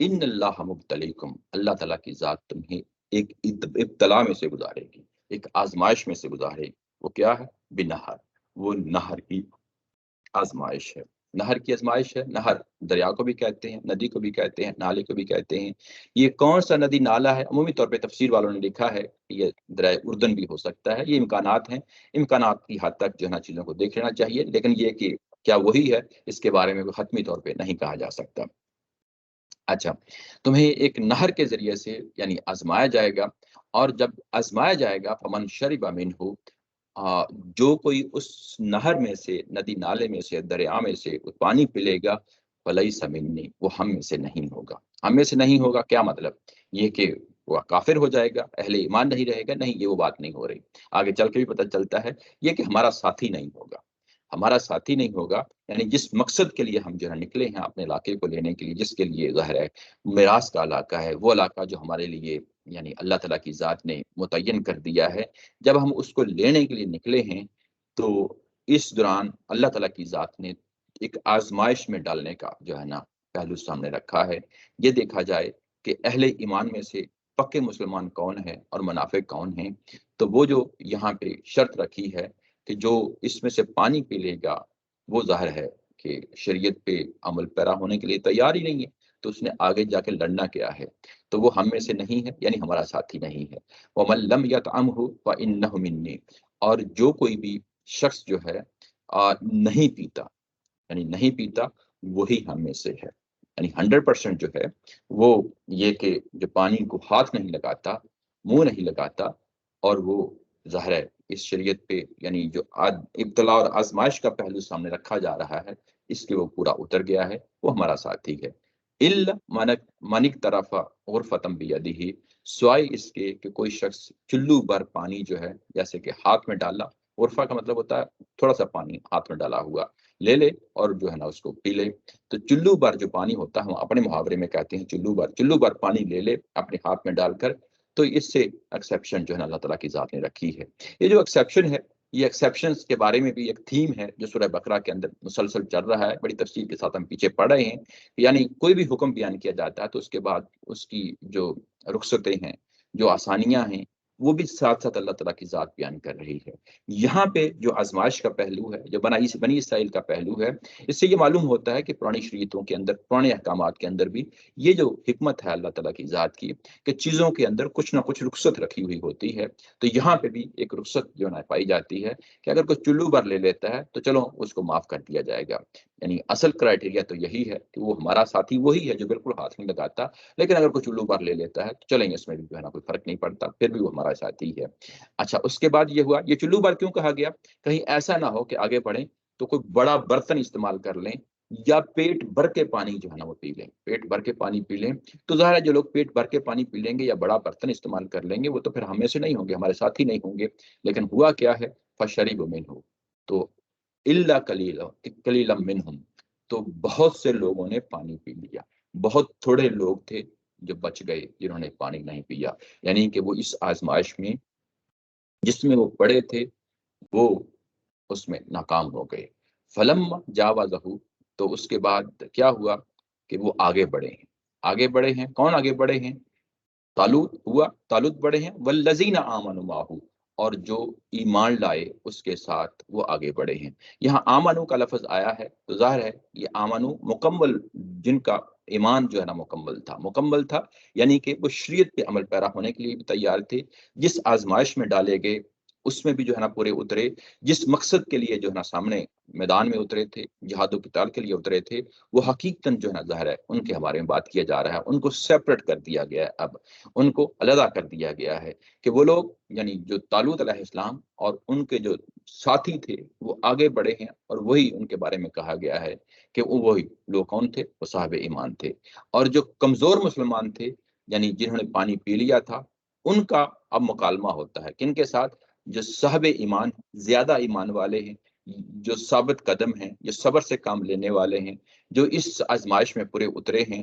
ان اللہ مبتلیکم، اللہ تعالیٰ کی ذات تمہیں ایک ابتلا میں سے گزارے گی، ایک آزمائش میں سے گزارے گی۔ وہ کیا ہے؟ بنہر، وہ نہر کی آزمائش ہے۔ نہر کی آزمائش ہے۔ نہر دریا کو بھی کہتے ہیں، ندی کو بھی کہتے ہیں، نالے کو بھی کہتے ہیں۔ یہ کون سا ندی نالا ہے؟ عمومی طور پہ تفسیر والوں نے لکھا ہے کہ یہ دریائے اردن بھی ہو سکتا ہے۔ یہ امکانات ہیں، امکانات کی حد تک جو ہے نا چیزوں کو دیکھ لینا چاہیے، لیکن یہ کہ کیا وہی ہے اس کے بارے میں کوئی حتمی طور پہ نہیں کہا جا سکتا۔ اچھا، تمہیں ایک نہر کے ذریعے سے یعنی آزمایا جائے گا، اور جب آزمایا جائے گا فمن شرب منہ، جو کوئی اس نہر میں سے، ندی نالے میں سے، دریا میں سے پانی پلے گا، فلیس منی، وہ ہم میں سے نہیں ہوگا۔ ہم میں سے نہیں ہوگا کیا مطلب؟ یہ کہ وہ کافر ہو جائے گا، اہل ایمان نہیں رہے گا؟ نہیں، یہ وہ بات نہیں ہو رہی۔ آگے چل کے بھی پتہ چلتا ہے یہ کہ ہمارا ساتھی نہیں ہوگا۔ ہمارا ساتھی نہیں ہوگا یعنی جس مقصد کے لیے ہم جو ہے نکلے ہیں اپنے علاقے کو لینے کے لیے، جس کے لیے ظاہر ہے میراث کا علاقہ ہے، وہ علاقہ جو ہمارے لیے یعنی اللہ تعالیٰ کی ذات نے متعین کر دیا ہے، جب ہم اس کو لینے کے لیے نکلے ہیں تو اس دوران اللہ تعالیٰ کی ذات نے ایک آزمائش میں ڈالنے کا جو ہے نا پہلو سامنے رکھا ہے۔ یہ دیکھا جائے کہ اہل ایمان میں سے پکے مسلمان کون ہیں اور منافق کون ہیں، تو وہ جو یہاں پہ شرط رکھی ہے کہ جو اس میں سے پانی پی لے گا وہ ظاہر ہے کہ شریعت پہ عمل پیرا ہونے کے لیے تیار ہی نہیں ہے، تو اس نے آگے جا کے لڑنا کیا ہے؟ تو وہ ہم میں سے نہیں ہے، یعنی ہمارا ساتھی نہیں ہے۔ وَمَن لَّمْ يَطْعَمْهُ فَإِنَّهُ مِنِّي، اور جو کوئی بھی شخص جو ہے نہیں پیتا، یعنی نہیں پیتا، وہی ہم میں سے ہے۔ یعنی 100% جو ہے وہ یہ کہ جو پانی کو ہاتھ نہیں لگاتا، منہ نہیں لگاتا، اور وہ ظاہر ہے اس شریعت پہ یعنی جو ابتلا اور آزمائش کا پہلو سامنے رکھا جا رہا ہے اس کے وہ پورا اتر گیا ہے، وہ ہمارا ساتھی ہے۔ منک طرف غرفتم بیدہ، سوائے اس کے کہ کوئی شخص چلو بھر پانی جو ہے جیسے کہ ہاتھ میں ڈالا، غرفہ کا مطلب ہوتا ہے تھوڑا سا پانی ہاتھ میں ڈالا ہوا، لے لے اور جو ہے نا اس کو پی لے۔ تو چلو بھر جو پانی ہوتا ہے ہم اپنے محاورے میں کہتے ہیں چلو بھر پانی لے لے اپنے ہاتھ میں ڈال کر، تو اس سے ایکسیپشن جو ہے نا اللہ تعالیٰ کی ذات نے رکھی ہے۔ یہ جو ایکسیپشن ہے، یہ ایکسیپشنز کے بارے میں بھی ایک تھیم ہے جو سورہ بقرہ کے اندر مسلسل چل رہا ہے، بڑی تفصیل کے ساتھ ہم پیچھے پڑھ رہے ہیں۔ یعنی کوئی بھی حکم بیان کیا جاتا ہے تو اس کے بعد اس کی جو رخصتیں ہیں، جو آسانیاں ہیں، وہ بھی ساتھ ساتھ اللہ تعالیٰ کی ذات بیان کر رہی ہے۔ یہاں پہ جو آزمائش کا پہلو ہے، جو بنی اسرائیل کا پہلو ہے، اس سے یہ معلوم ہوتا ہے کہ پرانی شریعتوں کے اندر، پرانے احکامات کے اندر بھی یہ جو حکمت ہے اللہ تعالیٰ کی ذات کی کہ چیزوں کے اندر کچھ نہ کچھ رخصت رکھی ہوئی ہوتی ہے، تو یہاں پہ بھی ایک رخصت جو ہے پائی جاتی ہے کہ اگر کوئی چلو بھر لے لیتا ہے تو چلو اس کو معاف کر دیا جائے گا۔ یعنی اصل کرائٹیریا تو یہی ہے کہ وہ ہمارا ساتھی وہی ہے جو بالکل ہاتھ نہیں لگاتا، لیکن اگر کوئی چلو بھر لے لیتا ہے تو چلیں اس میں بھی جو ہے نا کوئی فرق نہیں پڑتا، پھر بھی وہ ہمارا ساتھی ہے۔ اچھا، اس کے بعد یہ ہوا، یہ چلو بھر کیوں کہا گیا؟ کہیں ایسا نہ ہو کہ آگے بڑھیں تو کوئی بڑا برتن استعمال کر لیں یا پیٹ بھر کے پانی جو ہے نا وہ پی لیں، پیٹ بھر کے پانی پی لیں، تو ظاہر ہے جو لوگ پیٹ بھر کے پانی پی لیں گے یا بڑا برتن استعمال کر لیں گے وہ تو پھر ہم میں سے نہیں ہوں گے، ہمارے ساتھی نہیں ہوں گے۔ لیکن ہوا کیا ہے؟ فشربوا منہ، تو الا قلیلا منہم، تو بہت سے لوگوں نے پانی پی لیا، بہت تھوڑے لوگ تھے جو بچ گئے جنہوں نے پانی نہیں پیا، یعنی کہ وہ اس آزمائش میں جس میں وہ پڑے تھے وہ اس میں ناکام ہو گئے۔ فلم جاوزہ، تو اس کے بعد کیا ہوا کہ وہ آگے بڑھے ہیں۔ آگے بڑھے ہیں کون؟ آگے بڑھے ہیں طالوت، ہوا طالوت بڑھے ہیں، والذین آمنوا معہ، اور جو ایمان لائے اس کے ساتھ وہ آگے بڑھے ہیں۔ یہاں آمنو کا لفظ آیا ہے تو ظاہر ہے یہ آمنو مکمل، جن کا ایمان جو ہے نا مکمل تھا، یعنی کہ وہ شریعت پہ عمل پیرا ہونے کے لیے بھی تیار تھے، جس آزمائش میں ڈالے گئے اس میں بھی جو ہے نا پورے اترے، جس مقصد کے لیے جو ہے نا سامنے میدان میں اترے تھے، جہاد و قتال کے لیے اترے تھے، وہ حقیقتاً جو ہے نا ظاہر ہے ان کے بارے میں بات کیا جا رہا ہے، ان کو سیپریٹ کر دیا گیا ہے، اب ان کو علیحدہ کر دیا گیا ہے کہ وہ لوگ یعنی جو طالوت علیہ السلام اور ان کے جو ساتھی تھے وہ آگے بڑھے ہیں، اور وہی ان کے بارے میں کہا گیا ہے کہ وہی لوگ کون تھے؟ وہ صاحب ایمان تھے۔ اور جو کمزور مسلمان تھے یعنی جنہوں نے پانی پی لیا تھا، ان کا اب مکالمہ ہوتا ہے کن کے ساتھ؟ جو صاحب ایمان، زیادہ ایمان والے ہیں، جو ثابت قدم ہیں، جو صبر سے کام لینے والے ہیں، جو اس آزمائش میں پورے اترے ہیں،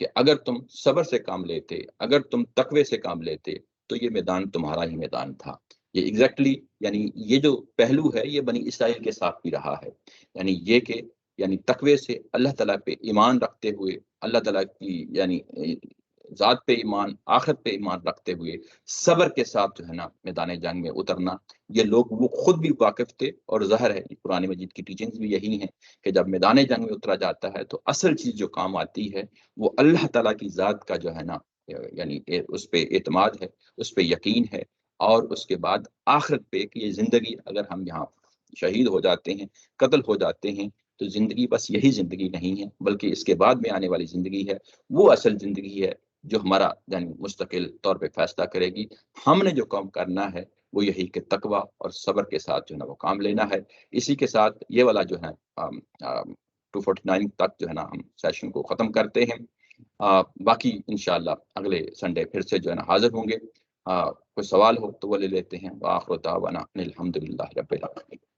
کہ اگر تم صبر سے کام لیتے، اگر تم تقوی سے کام لیتے تو یہ میدان تمہارا ہی میدان تھا۔ یہ ایگزیکٹلی یعنی یہ جو پہلو ہے یہ بنی اسرائیل کے ساتھ بھی رہا ہے، یعنی یہ کہ یعنی تقوی سے اللہ تعالیٰ پہ ایمان رکھتے ہوئے، اللہ تعالیٰ کی یعنی ذات پہ ایمان، آخرت پہ ایمان رکھتے ہوئے صبر کے ساتھ جو ہے نا میدان جنگ میں اترنا، یہ لوگ وہ خود بھی واقف تھے، اور ظاہر ہے قرآن مجید کی ٹیچنگز بھی یہی ہیں کہ جب میدان جنگ میں اترا جاتا ہے تو اصل چیز جو کام آتی ہے وہ اللہ تعالیٰ کی ذات کا جو ہے نا یعنی اس پہ اعتماد ہے، اس پہ یقین ہے، اور اس کے بعد آخرت پہ کہ یہ زندگی اگر ہم یہاں شہید ہو جاتے ہیں، قتل ہو جاتے ہیں، تو زندگی بس یہی زندگی نہیں ہے، بلکہ اس کے بعد میں آنے والی زندگی ہے، وہ اصل زندگی ہے جو ہمارا یعنی مستقل طور پہ فیصلہ کرے گی۔ ہم نے جو کام کرنا ہے وہ یہی کہ تقوی اور صبر کے ساتھ جو ہے نا وہ کام لینا ہے۔ اسی کے ساتھ یہ والا جو ہے 249 تک جو ہے نا ہم سیشن کو ختم کرتے ہیں۔ باقی انشاءاللہ اگلے سنڈے پھر سے جو ہے نا حاضر ہوں گے۔ کوئی سوال ہو تو وہ لے لیتے ہیں۔ وآخر دعوانا الحمدللہ رب العالمین۔